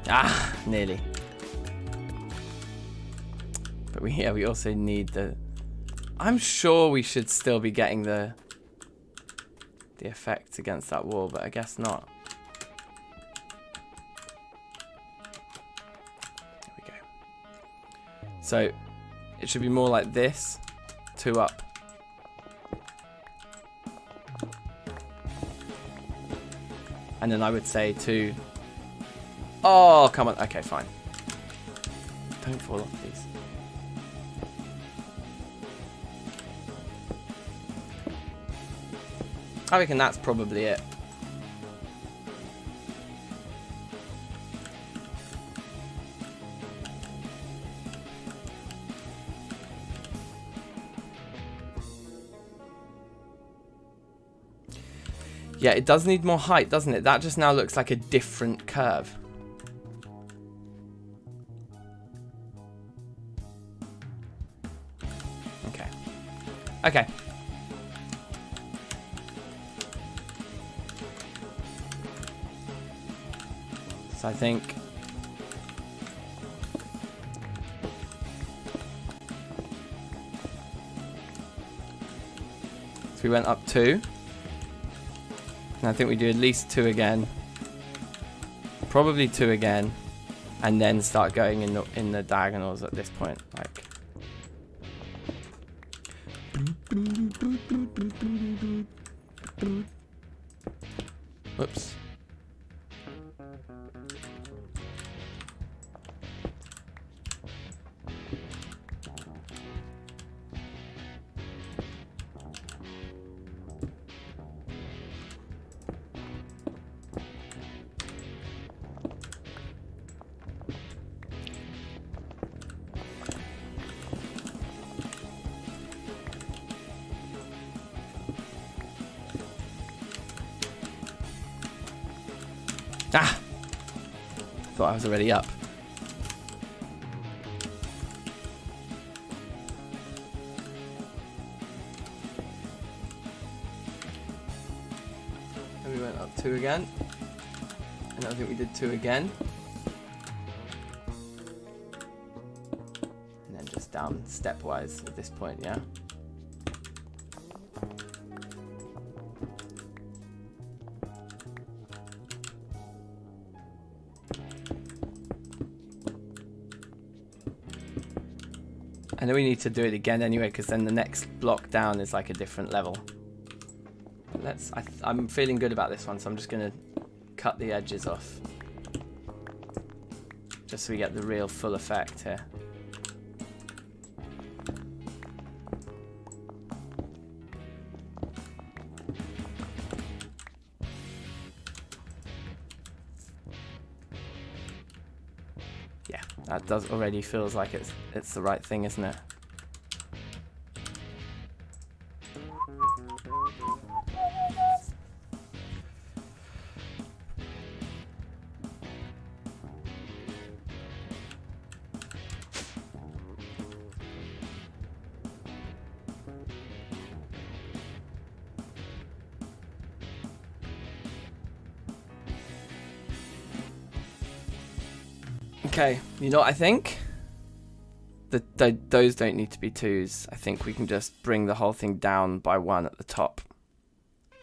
Speaker 1: Ah, nearly. But we also need the... I'm sure we should still be getting the effects against that wall, but I guess not. So it should be more like this, 2 up. And then I would say 2. Oh, come on. Okay, fine. Don't fall off, please. I reckon that's probably it. Yeah, it does need more height, doesn't it? That just now looks like a different curve. Okay. Okay. So I think... So we went up 2. And I think we do at least 2 again. probably 2 again, and then start going in the diagonals at this point. Like, whoops. Ah! Thought I was already up. And we went up 2 again. And I think we did 2 again. And then just down stepwise at this point, yeah? And then we need to do it again anyway, because then the next block down is like a different level. I'm feeling good about this one, so I'm just going to cut the edges off. Just so we get the real full effect here. Yeah, that does already feels like it's the right thing, isn't it? Okay, you know what I think? Those don't need to be 2s. I think we can just bring the whole thing down by 1 at the top.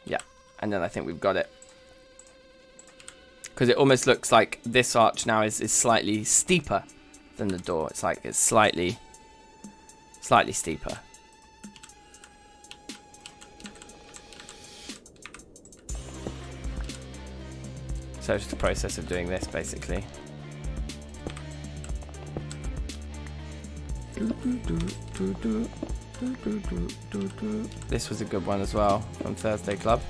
Speaker 1: Yeah, and then I think we've got it. Because it almost looks like this arch now is slightly steeper than the door. It's like it's slightly steeper. So it's just a process of doing this, basically. This was a good one as well from Thursday Club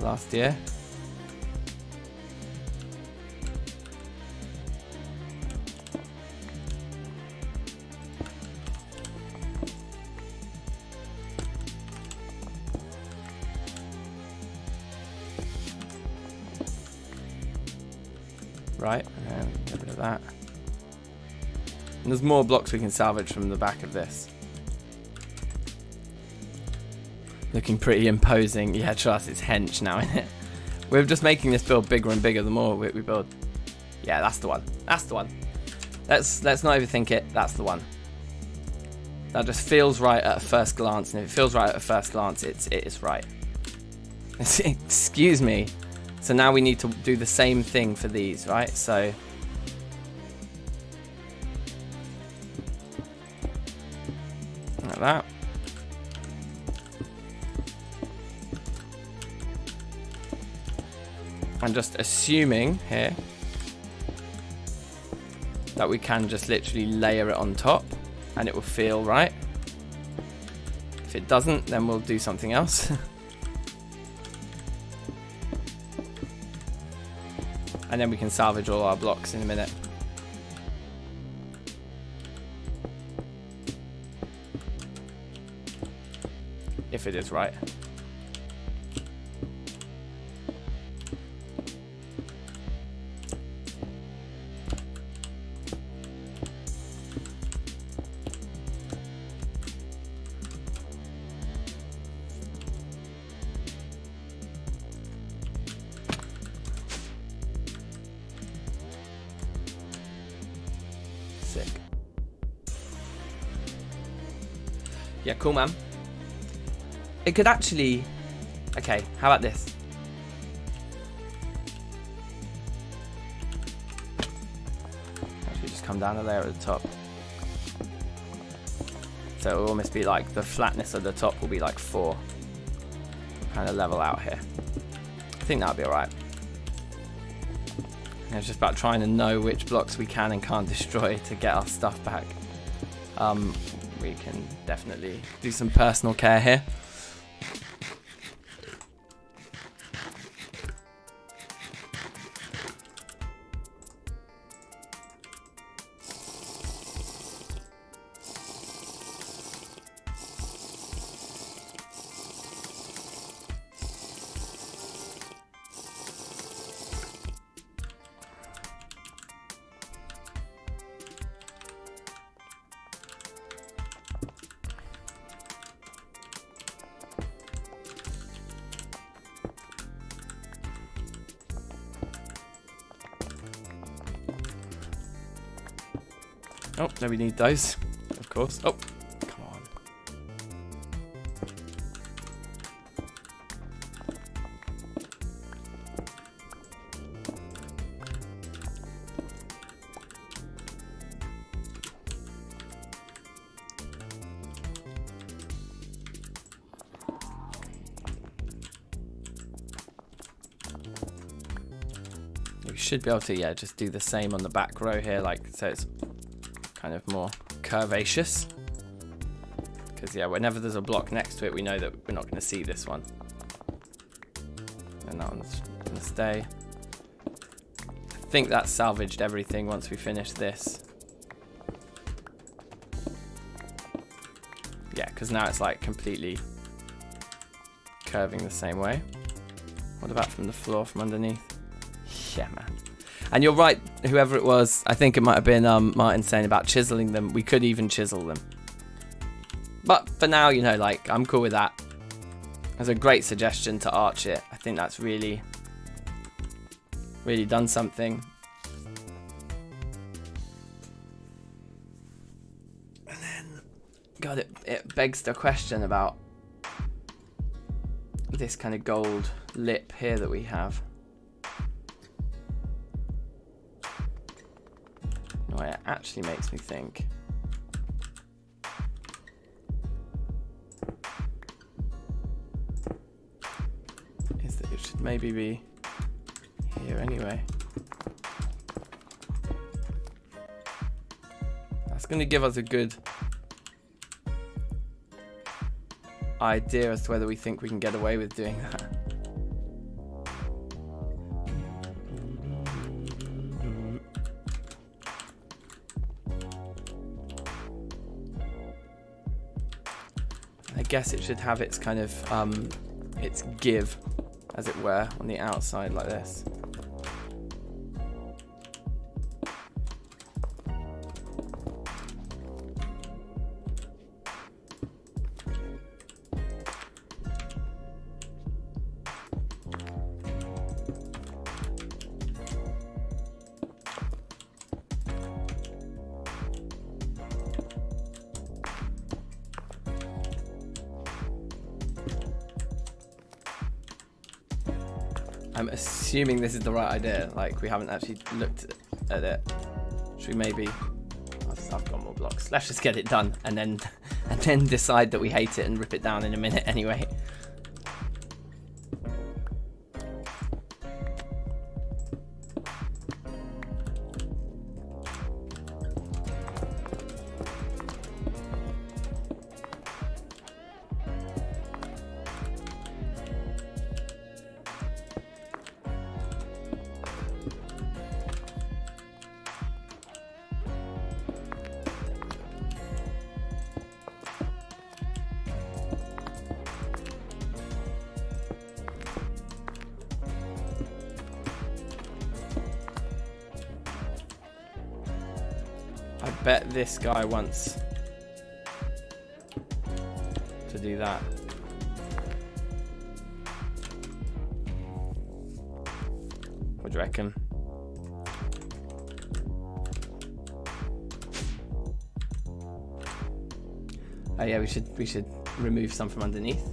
Speaker 1: last year. Right, and get rid of that. And there's more blocks we can salvage from the back of this. Looking pretty imposing. Yeah, trust, it's hench now, isn't it? We're just making this build bigger and bigger the more we build. Yeah, that's the one. That's the one. Let's not overthink it. That's the one. That just feels right at a first glance, and if it feels right at a first glance, it is right. Excuse me. So now we need to do the same thing for these, right? So like that. And just assuming here that we can just literally layer it on top and it will feel right. If it doesn't, then we'll do something else. And then we can salvage all our blocks in a minute. If it is right. Sick. Yeah, cool, man. It could actually... Okay, how about this? come down a layer at the top. So it will almost be like the flatness of the top will be like 4. Kind of level out here. I think that'll be alright. It's just about trying to know which blocks we can and can't destroy to get our stuff back. We can definitely do some personal care here. Oh, no, we need those, of course. Oh, come on. We should be able to, yeah, just do the same on the back row here, like, so it's kind of more curvaceous, because yeah, whenever there's a block next to it, we know that we're not going to see this one, and that one's going to stay. I think that's salvaged everything once we finish this. Yeah, because now it's like completely curving the same way. What about from the floor, from underneath? Yeah, man. And you're right, whoever it was, I think it might have been Martin saying about chiseling them. We could even chisel them. But for now, you know, like, I'm cool with that. That's a great suggestion to arch it. I think that's really, really done something. And then, God, it begs the question about this kind of gold lip here that we have. It actually makes me think is that it should maybe be here anyway. That's going to give us a good idea as to whether we think we can get away with doing that. I guess it should have its kind of its give, as it were, on the outside like this. I'm assuming this is the right idea, like we haven't actually looked at it. Should we maybe... I've got more blocks. Let's just get it done and then decide that we hate it and rip it down in a minute anyway. I bet this guy wants to do that. What do you reckon? Oh yeah, we should remove some from underneath.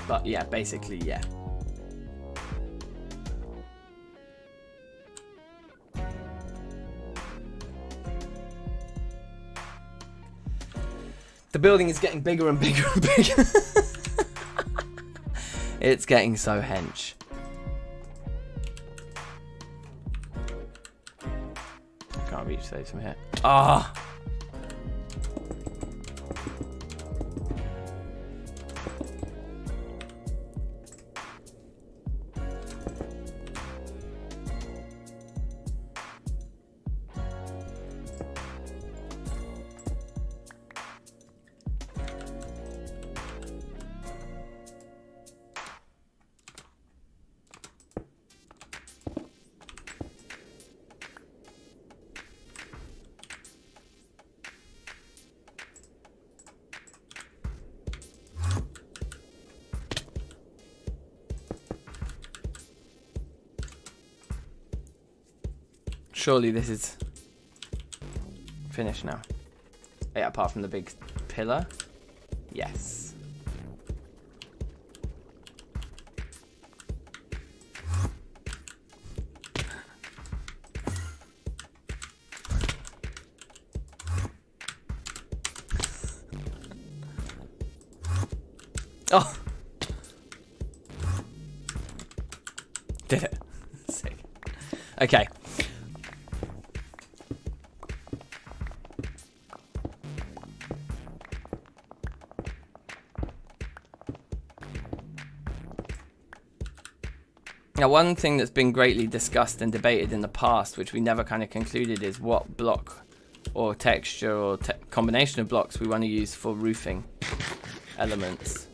Speaker 1: But yeah, basically, yeah. The building is getting bigger and bigger and bigger. It's getting so hench. I can't reach those from here. Ah! Surely this is finished now. Yeah, apart from the big pillar. Yes. Oh! Did it. Sick. Okay. Now, one thing that's been greatly discussed and debated in the past, which we never kind of concluded, is what block or texture or combination of blocks we want to use for roofing elements.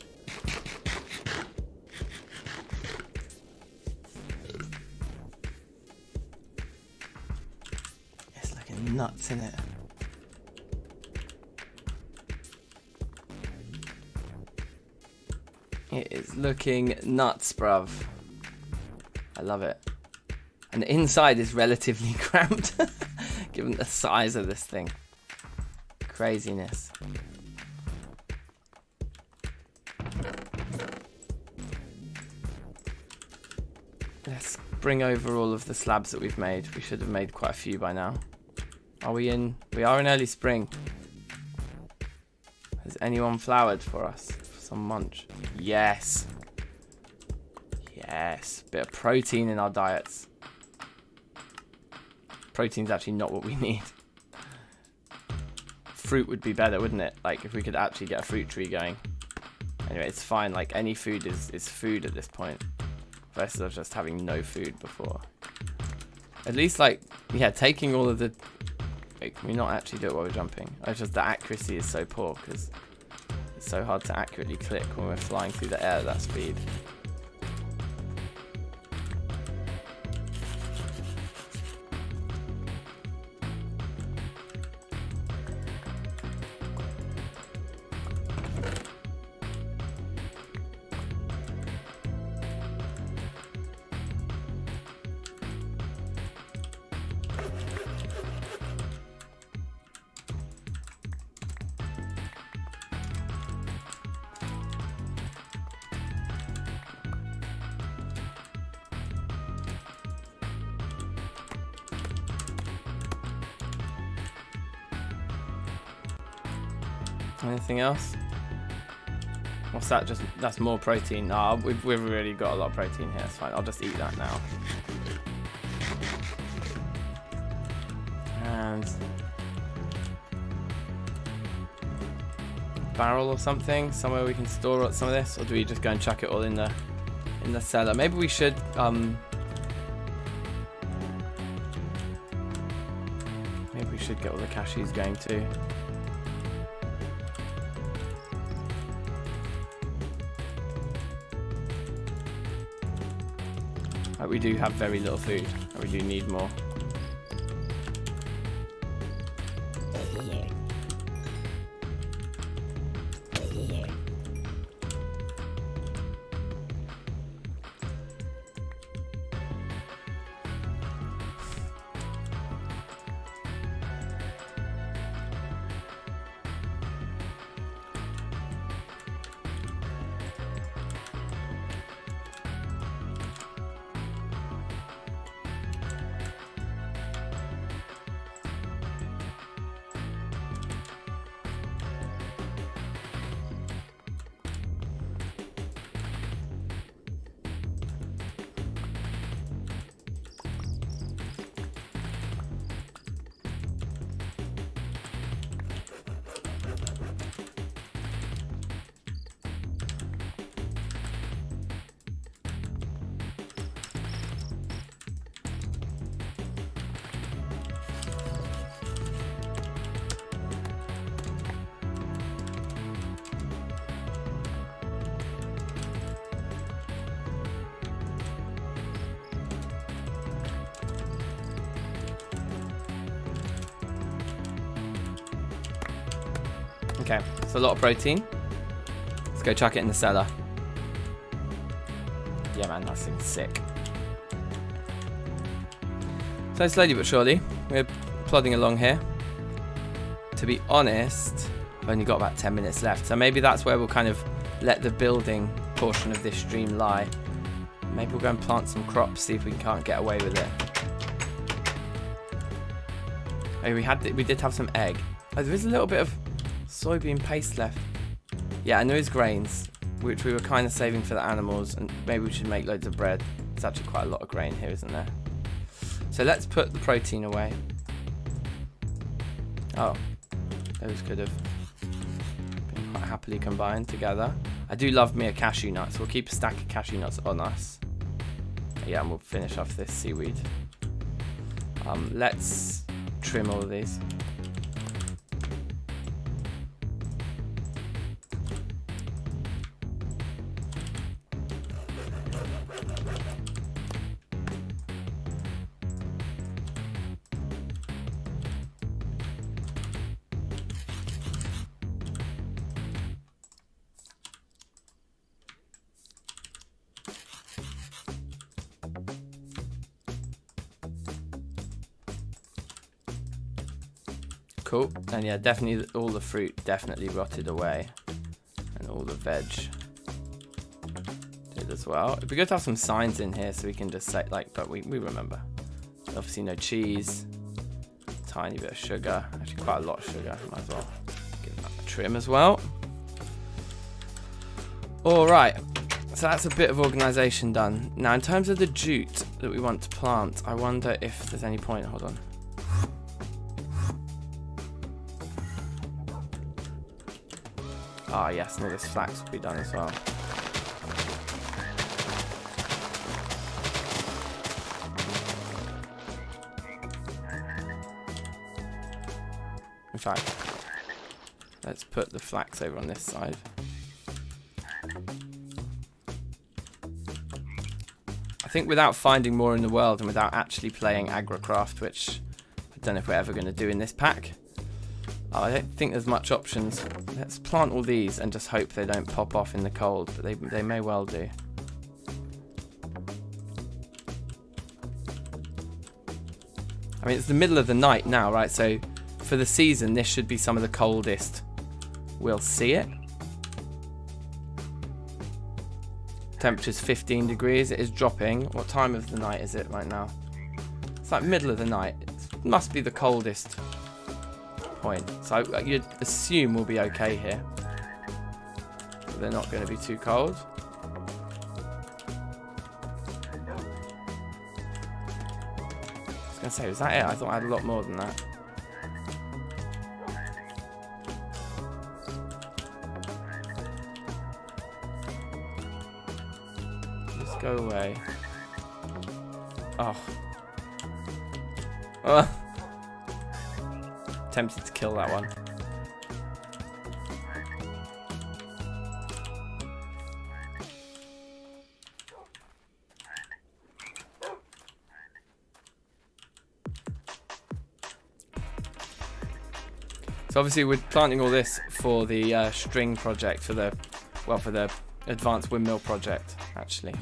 Speaker 1: It's looking nuts, isn't it? It is looking nuts, bruv. I love it. And the inside is relatively cramped, given the size of this thing. Craziness. Let's bring over all of the slabs that we've made. We should have made quite a few by now. Are we in? We are in early spring. Has anyone flowered for us? For some munch? Yes. Yes, bit of protein in our diets. Protein's actually not what we need. Fruit would be better, wouldn't it? Like, if we could actually get a fruit tree going. Anyway, it's fine. Like, any food is food at this point. Versus just having no food before. At least, like, yeah, taking all of the... Wait, can we not actually do it while we're jumping? It's just the accuracy is so poor, because it's so hard to accurately click when we're flying through the air at that speed. Anything else? What's that? Just that's more protein. Nah, we've really got a lot of protein here. It's fine. I'll just eat that now. And barrel or something, somewhere we can store some of this, or do we just go and chuck it all in the cellar? Maybe we should maybe we should get all the cashews going too. We do have very little food, and we do need more. Okay, it's a lot of protein. Let's go chuck it in the cellar. Yeah, man, that thing's sick. So slowly but surely, we're plodding along here. To be honest, I've only got about 10 minutes left, so maybe that's where we'll kind of let the building portion of this stream lie. Maybe we'll go and plant some crops, see if we can't get away with it. Oh, we did have some egg. Oh, there is a little bit of soybean paste left. Yeah, and there is grains, which we were kind of saving for the animals, and maybe we should make loads of bread. There's actually quite a lot of grain here, isn't there? So let's put the protein away. Oh, those could have been quite happily combined together. I do love me a cashew nut, so we'll keep a stack of cashew nuts on us. Yeah, and we'll finish off this seaweed. Let's trim all of these. Cool, and yeah, definitely all the fruit definitely rotted away, and all the veg did as well. It'd be good to have some signs in here so we can just say, like, but we remember. Obviously no cheese, tiny bit of sugar, actually quite a lot of sugar, might as well give that a trim as well. Alright, so that's a bit of organisation done. Now in terms of the jute that we want to plant, I wonder if there's any point, hold on. Ah, yes, and all this flax will be done as well. In fact, let's put the flax over on this side. I think without finding more in the world and without actually playing AgriCraft, which I don't know if we're ever going to do in this pack, I don't think there's much options. Let's plant all these and just hope they don't pop off in the cold, but they may well do. I mean, it's the middle of the night now, right? So for the season, this should be some of the coldest we'll see it. Temperature's 15 degrees. It is dropping. What time of the night is it right now? It's like middle of the night. It must be the coldest point. So you'd assume we'll be okay here. But they're not going to be too cold. I was going to say, was that it? I thought I had a lot more than that. Just go away. Oh. Oh. Tempted to kill that one. So obviously we're planting all this for the string project, for the advanced windmill project, actually.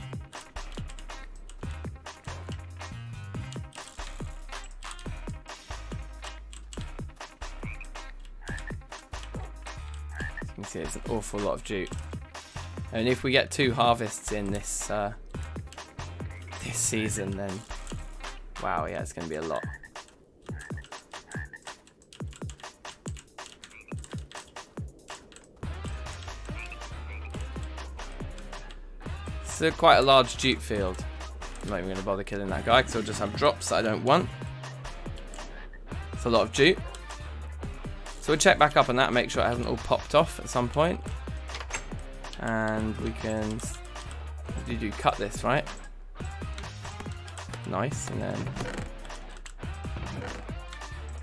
Speaker 1: You can see it's an awful lot of jute, and if we get 2 harvests in this this season, then wow, yeah, it's going to be a lot. It's quite a large jute field. I'm not even going to bother killing that guy because I'll just have drops that I don't want. It's a lot of jute. So we'll check back up on that and make sure it hasn't all popped off at some point. And we can cut this, right? Nice, and then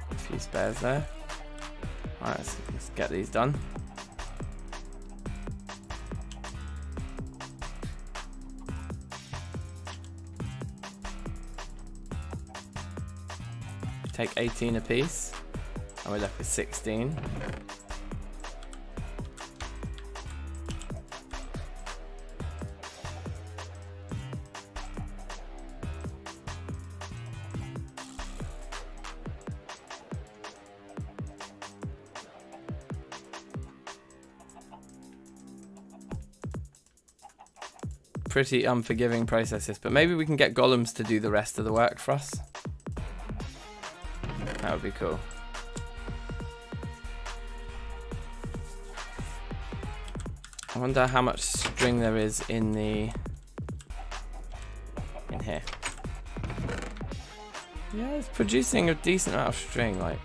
Speaker 1: a few spares there. Alright, let's get these done. Take 18 a piece, and we're left with 16. pretty unforgiving processes, but maybe we can get golems to do the rest of the work for us. That would be cool. I wonder how much string there is in here. Yeah, it's producing a decent amount of string, like.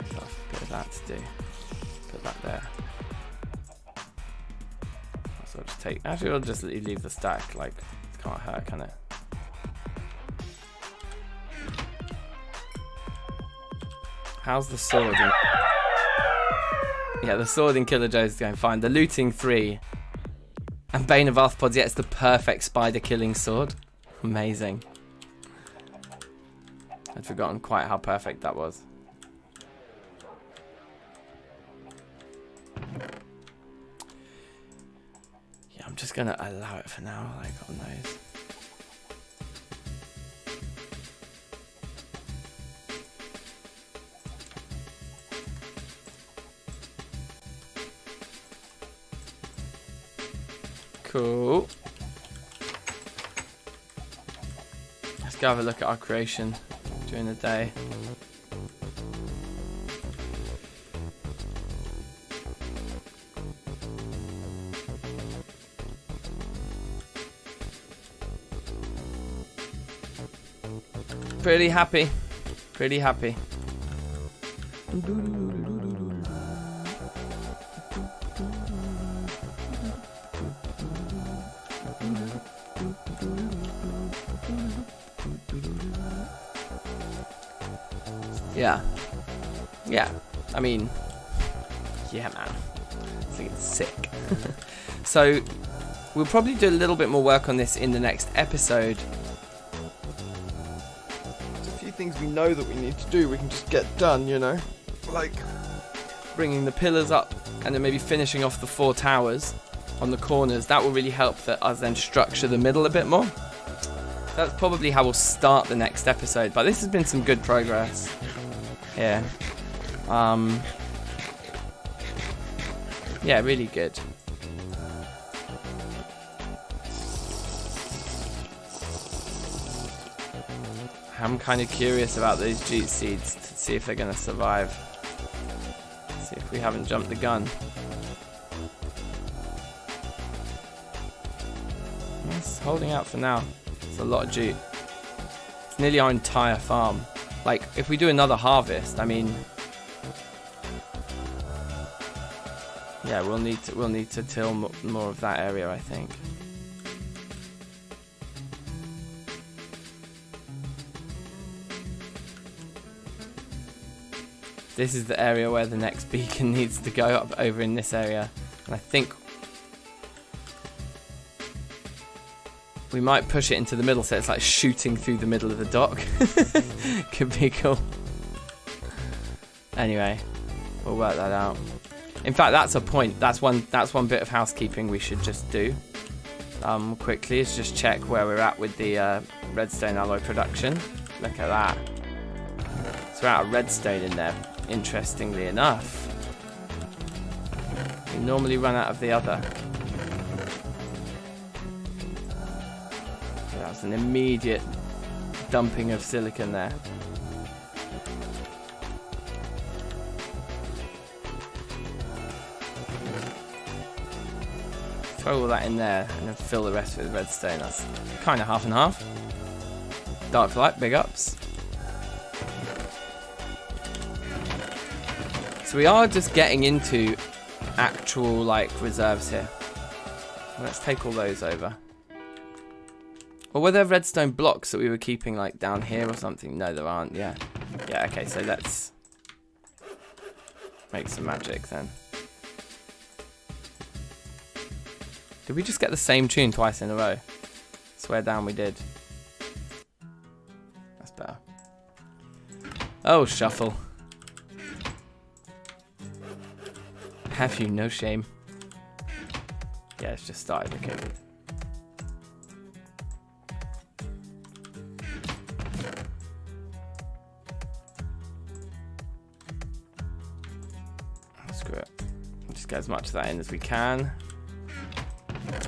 Speaker 1: I've got a bit of that to do. Put that there. So I'll just take. Actually, I'll just leave the stack. Like, it can't hurt, can it? How's the sword? Yeah, the sword in Killer Joe's is going fine. The looting 3 and Bane of Arthropods. Yeah, it's the perfect spider killing sword. Amazing. I'd forgotten quite how perfect that was. Yeah, I'm just gonna allow it for now. Like, God knows. Cool. Let's go have a look at our creation during the day. Pretty happy. Pretty happy. Yeah. Yeah. I mean, yeah, man. I think it's sick. So, we'll probably do a little bit more work on this in the next episode. There's a few things we know that we need to do, we can just get done, you know? Like, bringing the pillars up and then maybe finishing off the 4 towers on the corners. That will really help us then structure the middle a bit more. That's probably how we'll start the next episode, but this has been some good progress. Yeah. Yeah, really good. I'm kind of curious about those jute seeds to see if they're going to survive. See if we haven't jumped the gun. It's holding out for now. It's a lot of jute. It's nearly our entire farm. Like, if we do another harvest, I mean, yeah, we'll need to till more of that area, I think. This is the area where the next beacon needs to go, up over in this area, and I think we might push it into the middle so it's like shooting through the middle of the dock. Could be cool. Anyway, we'll work that out. In fact, that's a point. That's one bit of housekeeping we should just do quickly, is just check where we're at with the redstone alloy production. Look at that. So we're out of redstone in there, interestingly enough. We normally run out of the other. That's an immediate dumping of silicon there. Throw all that in there and then fill the rest with redstone. That's kind of half and half. Dark light, big ups. So we are just getting into actual like reserves here. Let's take all those over. Or were there redstone blocks that we were keeping like down here or something? No, there aren't. Yeah. Yeah, okay, so let's make some magic then. Did we just get the same tune twice in a row? Swear down we did. That's better. Oh, shuffle. Have you no shame? Yeah, it's just started. Okay, good. Screw it. We'll just get as much of that in as we can.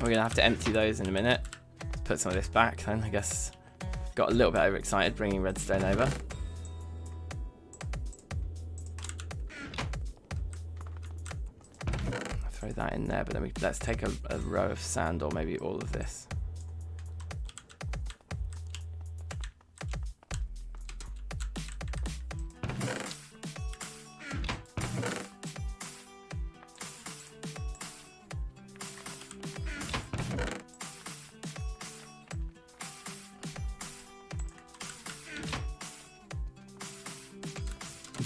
Speaker 1: We're gonna have to empty those in a minute. Let's put some of this back then, I guess. Got a little bit overexcited bringing redstone over. Throw that in there, but then let's take a row of sand, or maybe all of this.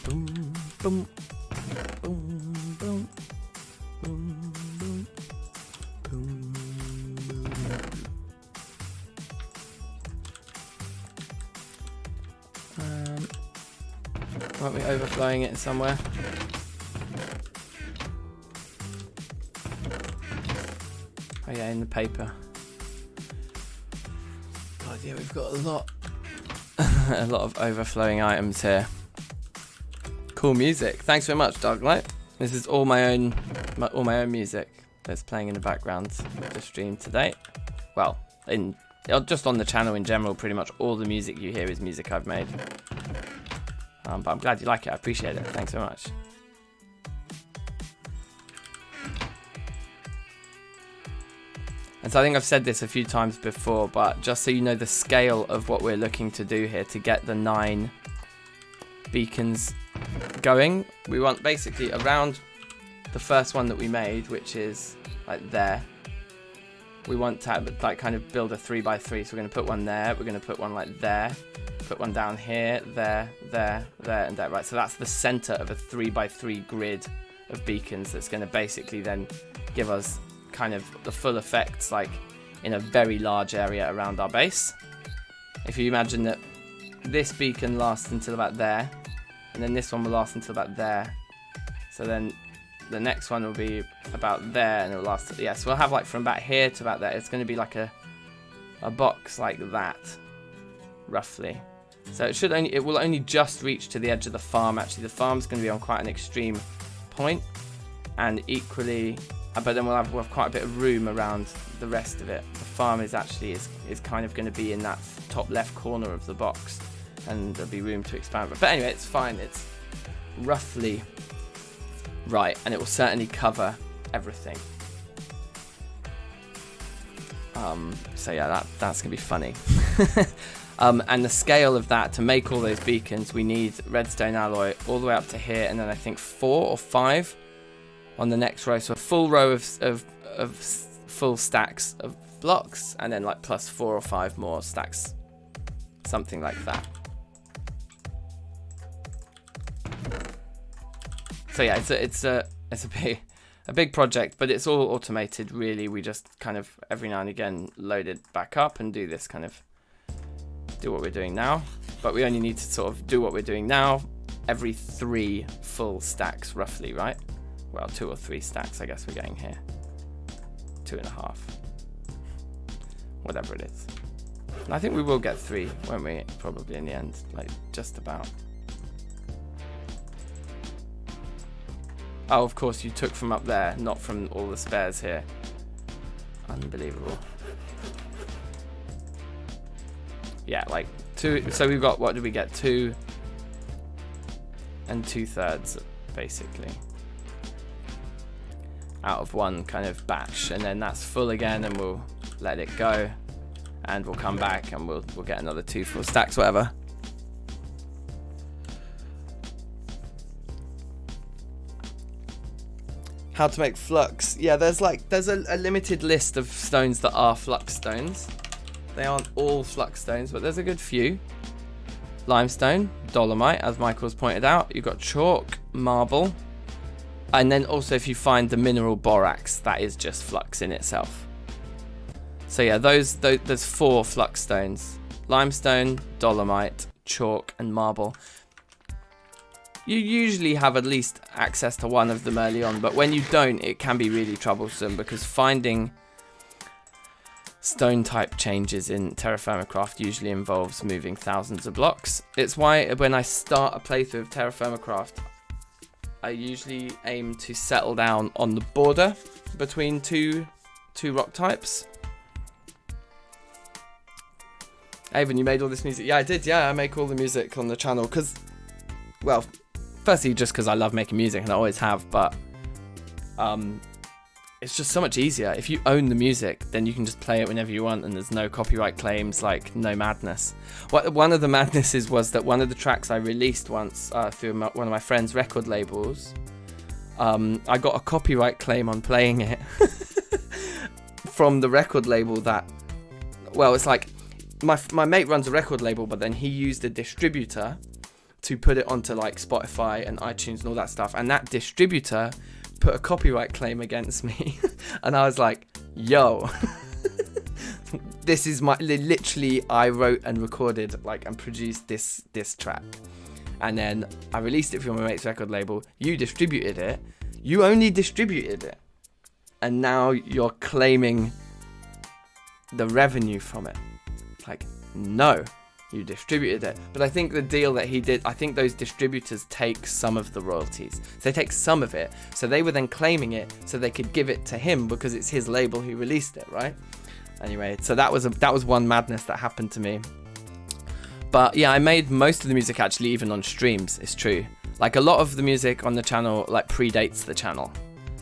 Speaker 1: Boom, boom, boom, boom, boom, boom, boom, boom. Aren't we overflowing it somewhere? Oh yeah, in the paper. God, yeah, we've got a lot, a lot of overflowing items here. Cool music. Thanks very much, DarkLight. This is all my own music that's playing in the background of the stream today. Well, just on the channel in general, pretty much all the music you hear is music I've made. But I'm glad you like it. I appreciate it. Thanks very much. And so I think I've said this a few times before, but just so you know the scale of what we're looking to do here to get the 9 beacons going, we want basically around the first one that we made, which is like there. We want to like kind of build a 3x3, so we're going to put one there, we're going to put one like there, put one down here, there, there, there, and there, right? So that's the center of a 3x3 grid of beacons that's going to basically then give us kind of the full effects like in a very large area around our base. If you imagine that this beacon lasts until about there, and then this one will last until about there. So then the next one will be about there, and it will last. Yeah, so we'll have like from about here to about there. It's going to be like a box like that, roughly. So it will only just reach to the edge of the farm. Actually, the farm's going to be on quite an extreme point, and equally, but then we'll have quite a bit of room around the rest of it. The farm is actually is kind of going to be in that top left corner of the box. And there'll be room to expand. But anyway, it's fine. It's roughly right, and it will certainly cover everything. So yeah, that's gonna be funny. And the scale of that, to make all those beacons, we need redstone alloy all the way up to here, and then I think 4 or 5 on the next row. So a full row of full stacks of blocks, and then like plus 4 or 5 more stacks, something like that. So yeah, it's a big project, but it's all automated really. We just kind of every now and again load it back up and do this kind of do what we're doing now. But we only need to sort of do what we're doing now every 3 full stacks roughly, right? Well, 2 or 3 stacks I guess we're getting here. 2.5. Whatever it is. And I think we will get 3, won't we? Probably in the end, like just about. Oh, of course, you took from up there, not from all the spares here. Unbelievable. Yeah, like 2. So we've got, what did we get? 2 and 2/3, basically, out of one kind of batch, and then that's full again, and we'll let it go, and we'll come back, and we'll get another 2 full stacks, whatever. How to make flux. Yeah, there's a limited list of stones that are flux stones. They aren't all flux stones, but there's a good few. Limestone, dolomite, as Michael's pointed out. You've got chalk, marble, and then also if you find the mineral borax, that is just flux in itself. So yeah, there's 4 flux stones: limestone, dolomite, chalk, and marble. You usually have at least access to one of them early on, but when you don't, it can be really troublesome, because finding stone type changes in Terrafirmacraft usually involves moving thousands of blocks. It's why when I start a playthrough of Terrafirmacraft, I usually aim to settle down on the border between two rock types. Avon, you made all this music? Yeah, I did. Yeah, I make all the music on the channel because, well, firstly, just because I love making music and I always have, but it's just so much easier. If you own the music, then you can just play it whenever you want and there's no copyright claims, like no madness. One of the madnesses was that one of the tracks I released once through one of my friend's record labels, I got a copyright claim on playing it from the record label that, well, it's like my mate runs a record label, but then he used a distributor to put it onto like Spotify and iTunes and all that stuff, and that distributor put a copyright claim against me. And I was like, yo, this is my, literally I wrote and recorded like and produced this track, and then I released it from my mate's record label. You distributed it, you only distributed it, and now you're claiming the revenue from it. Like, no, you distributed it. But I think the deal that he did, I think those distributors take some of the royalties. So they take some of it. So they were then claiming it so they could give it to him because it's his label who released it, right? Anyway, so that was one madness that happened to me. But yeah, I made most of the music actually even on streams, it's true. Like a lot of the music on the channel like predates the channel.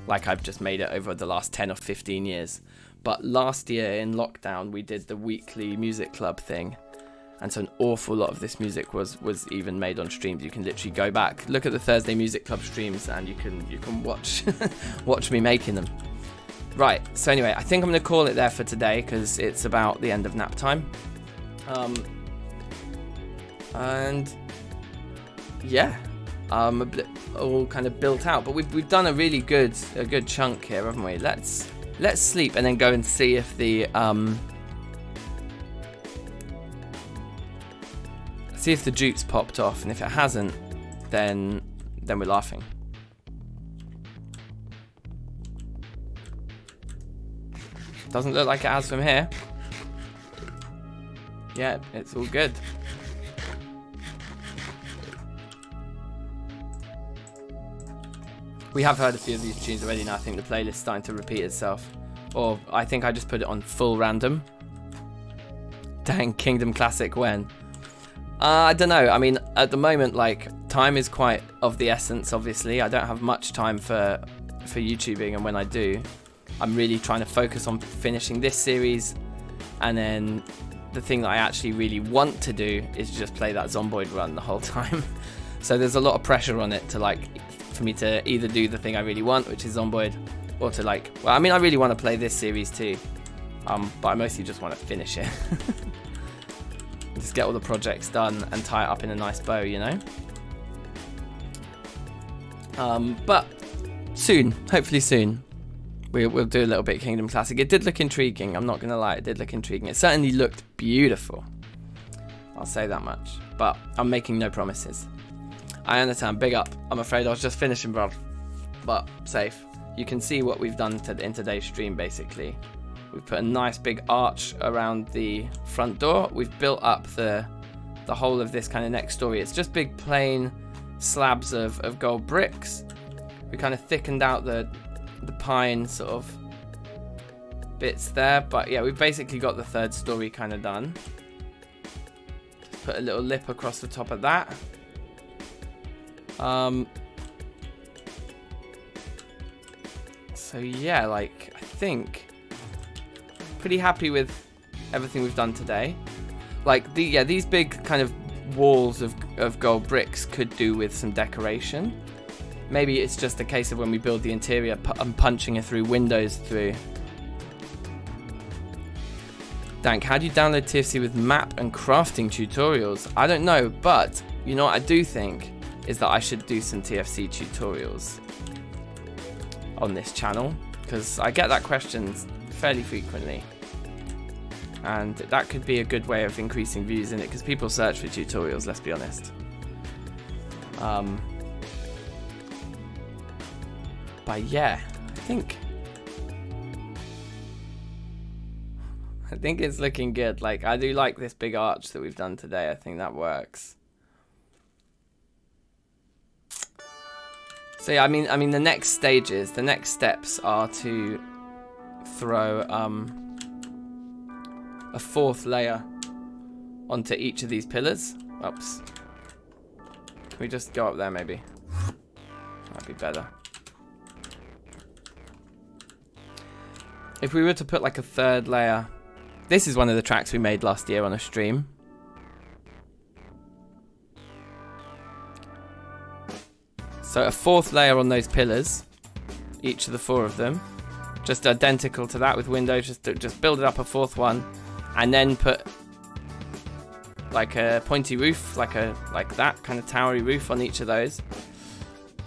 Speaker 1: Like I've just made it over the last 10 or 15 years. But last year in lockdown, we did the weekly music club thing. And so an awful lot of this music was even made on streams. You can literally go back, look at the Thursday Music Club streams, and you can watch watch me making them. Right, so anyway, I think I'm going to call it there for today because it's about the end of nap time. And yeah, all kind of built out. But we've done a really good chunk here, haven't we? Let's sleep and then go and see if the jute's popped off, and if it hasn't, then we're laughing. Doesn't look like it has from here. Yeah, it's all good. We have heard a few of these tunes already now. I think the playlist's starting to repeat itself. Or I think I just put it on full random. Dang, Kingdom Classic when? I don't know. I mean, at the moment, like, time is quite of the essence, obviously. I don't have much time for YouTubing, and when I do, I'm really trying to focus on finishing this series, and then the thing that I actually really want to do is just play that Zomboid run the whole time. So there's a lot of pressure on it to, like, for me to either do the thing I really want, which is Zomboid, or to, like, well, I mean, I really want to play this series too, but I mostly just want to finish it. Just get all the projects done and tie it up in a nice bow, you know? But soon, hopefully soon, we'll do a little bit of Kingdom Classic. It did look intriguing, I'm not going to lie, it did look intriguing. It certainly looked beautiful, I'll say that much, but I'm making no promises. I understand, big up. I'm afraid I was just finishing, bro, but safe. You can see what we've done in today's stream, basically. We've put a nice big arch around the front door. We've built up the whole of this kind of next story. It's just big plain slabs of gold bricks. We kind of thickened out the pine sort of bits there. But yeah, we've basically got the third story kind of done. Just put a little lip across the top of that. So yeah, like, I think pretty happy with everything we've done today. Like, these big kind of walls of gold bricks could do with some decoration. Maybe it's just a case of when we build the interior, I'm punching it through windows through. Dank, how do you download TFC with map and crafting tutorials? I don't know, but you know what I do think is that I should do some TFC tutorials on this channel, because I get that question fairly frequently, and that could be a good way of increasing views in it, because people search for tutorials, let's be honest. But yeah, I think it's looking good. Like, I do like this big arch that we've done today. I think that works. So yeah, I mean the next steps are to throw a fourth layer onto each of these pillars. Oops. Can we just go up there maybe? That'd be better. If we were to put like a third layer, this is one of the tracks we made last year on a stream. So a fourth layer on those pillars, each of the 4 of them, just identical to that with windows. Just build it up a fourth one, and then put like a pointy roof, like that kind of towery roof on each of those,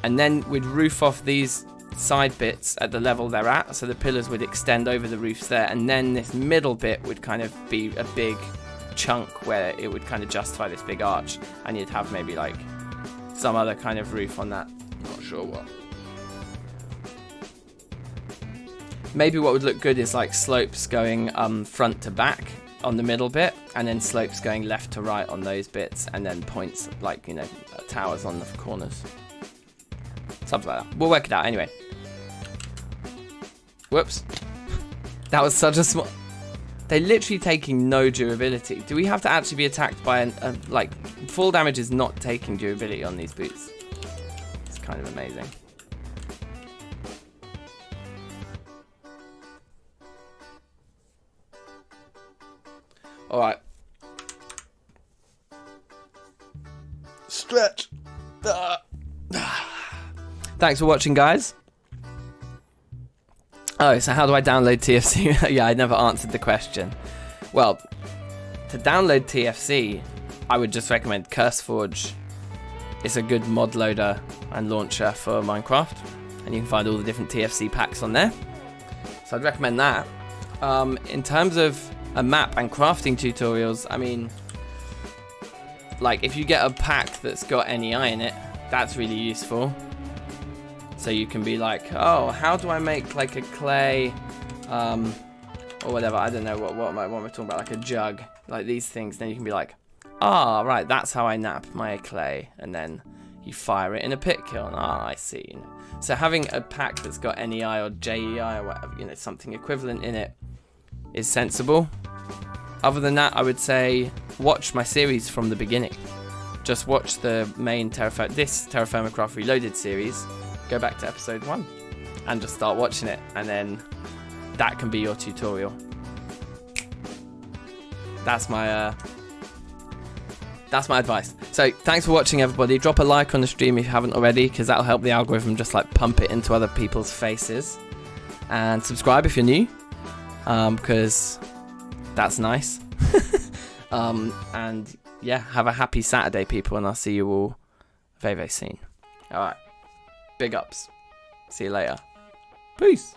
Speaker 1: and then we'd roof off these side bits at the level they're at, so the pillars would extend over the roofs there, and then this middle bit would kind of be a big chunk where it would kind of justify this big arch, and you'd have maybe like some other kind of roof on that. Not sure what. Maybe what would look good is like slopes going front to back on the middle bit, and then slopes going left to right on those bits, and then points like, you know, towers on the corners. Something like that. We'll work it out anyway. Whoops. That was such a small... They're literally taking no durability. Do we have to actually be attacked by like, full damage is not taking durability on these boots. It's kind of amazing. Alright. Stretch. Thanks for watching, guys. Oh, so how do I download TFC? Yeah, I never answered the question. Well, to download TFC, I would just recommend CurseForge. It's a good mod loader and launcher for Minecraft, and you can find all the different TFC packs on there. So I'd recommend that. In terms of a map and crafting tutorials, I mean, like if you get a pack that's got NEI in it, that's really useful. So you can be like, oh, how do I make like a clay, or whatever, I don't know, what am I talking about, like a jug, like these things. Then you can be like, ah, right, that's how I nap my clay, and then you fire it in a pit kiln. Ah, I see. You know. So having a pack that's got NEI or JEI or whatever, you know, something equivalent in it is sensible. Other than that, I would say watch my series from the beginning. Just watch the main Terrafirmacraft Reloaded series. Go back to episode 1 and just start watching it, and then that can be your tutorial. That's my advice. So thanks for watching, everybody. Drop a like on the stream if you haven't already, because that'll help the algorithm just like pump it into other people's faces. And subscribe if you're new, because that's nice. And yeah, have a happy Saturday, people, and I'll see you all very, very soon. All right. Big ups. See you later. Peace.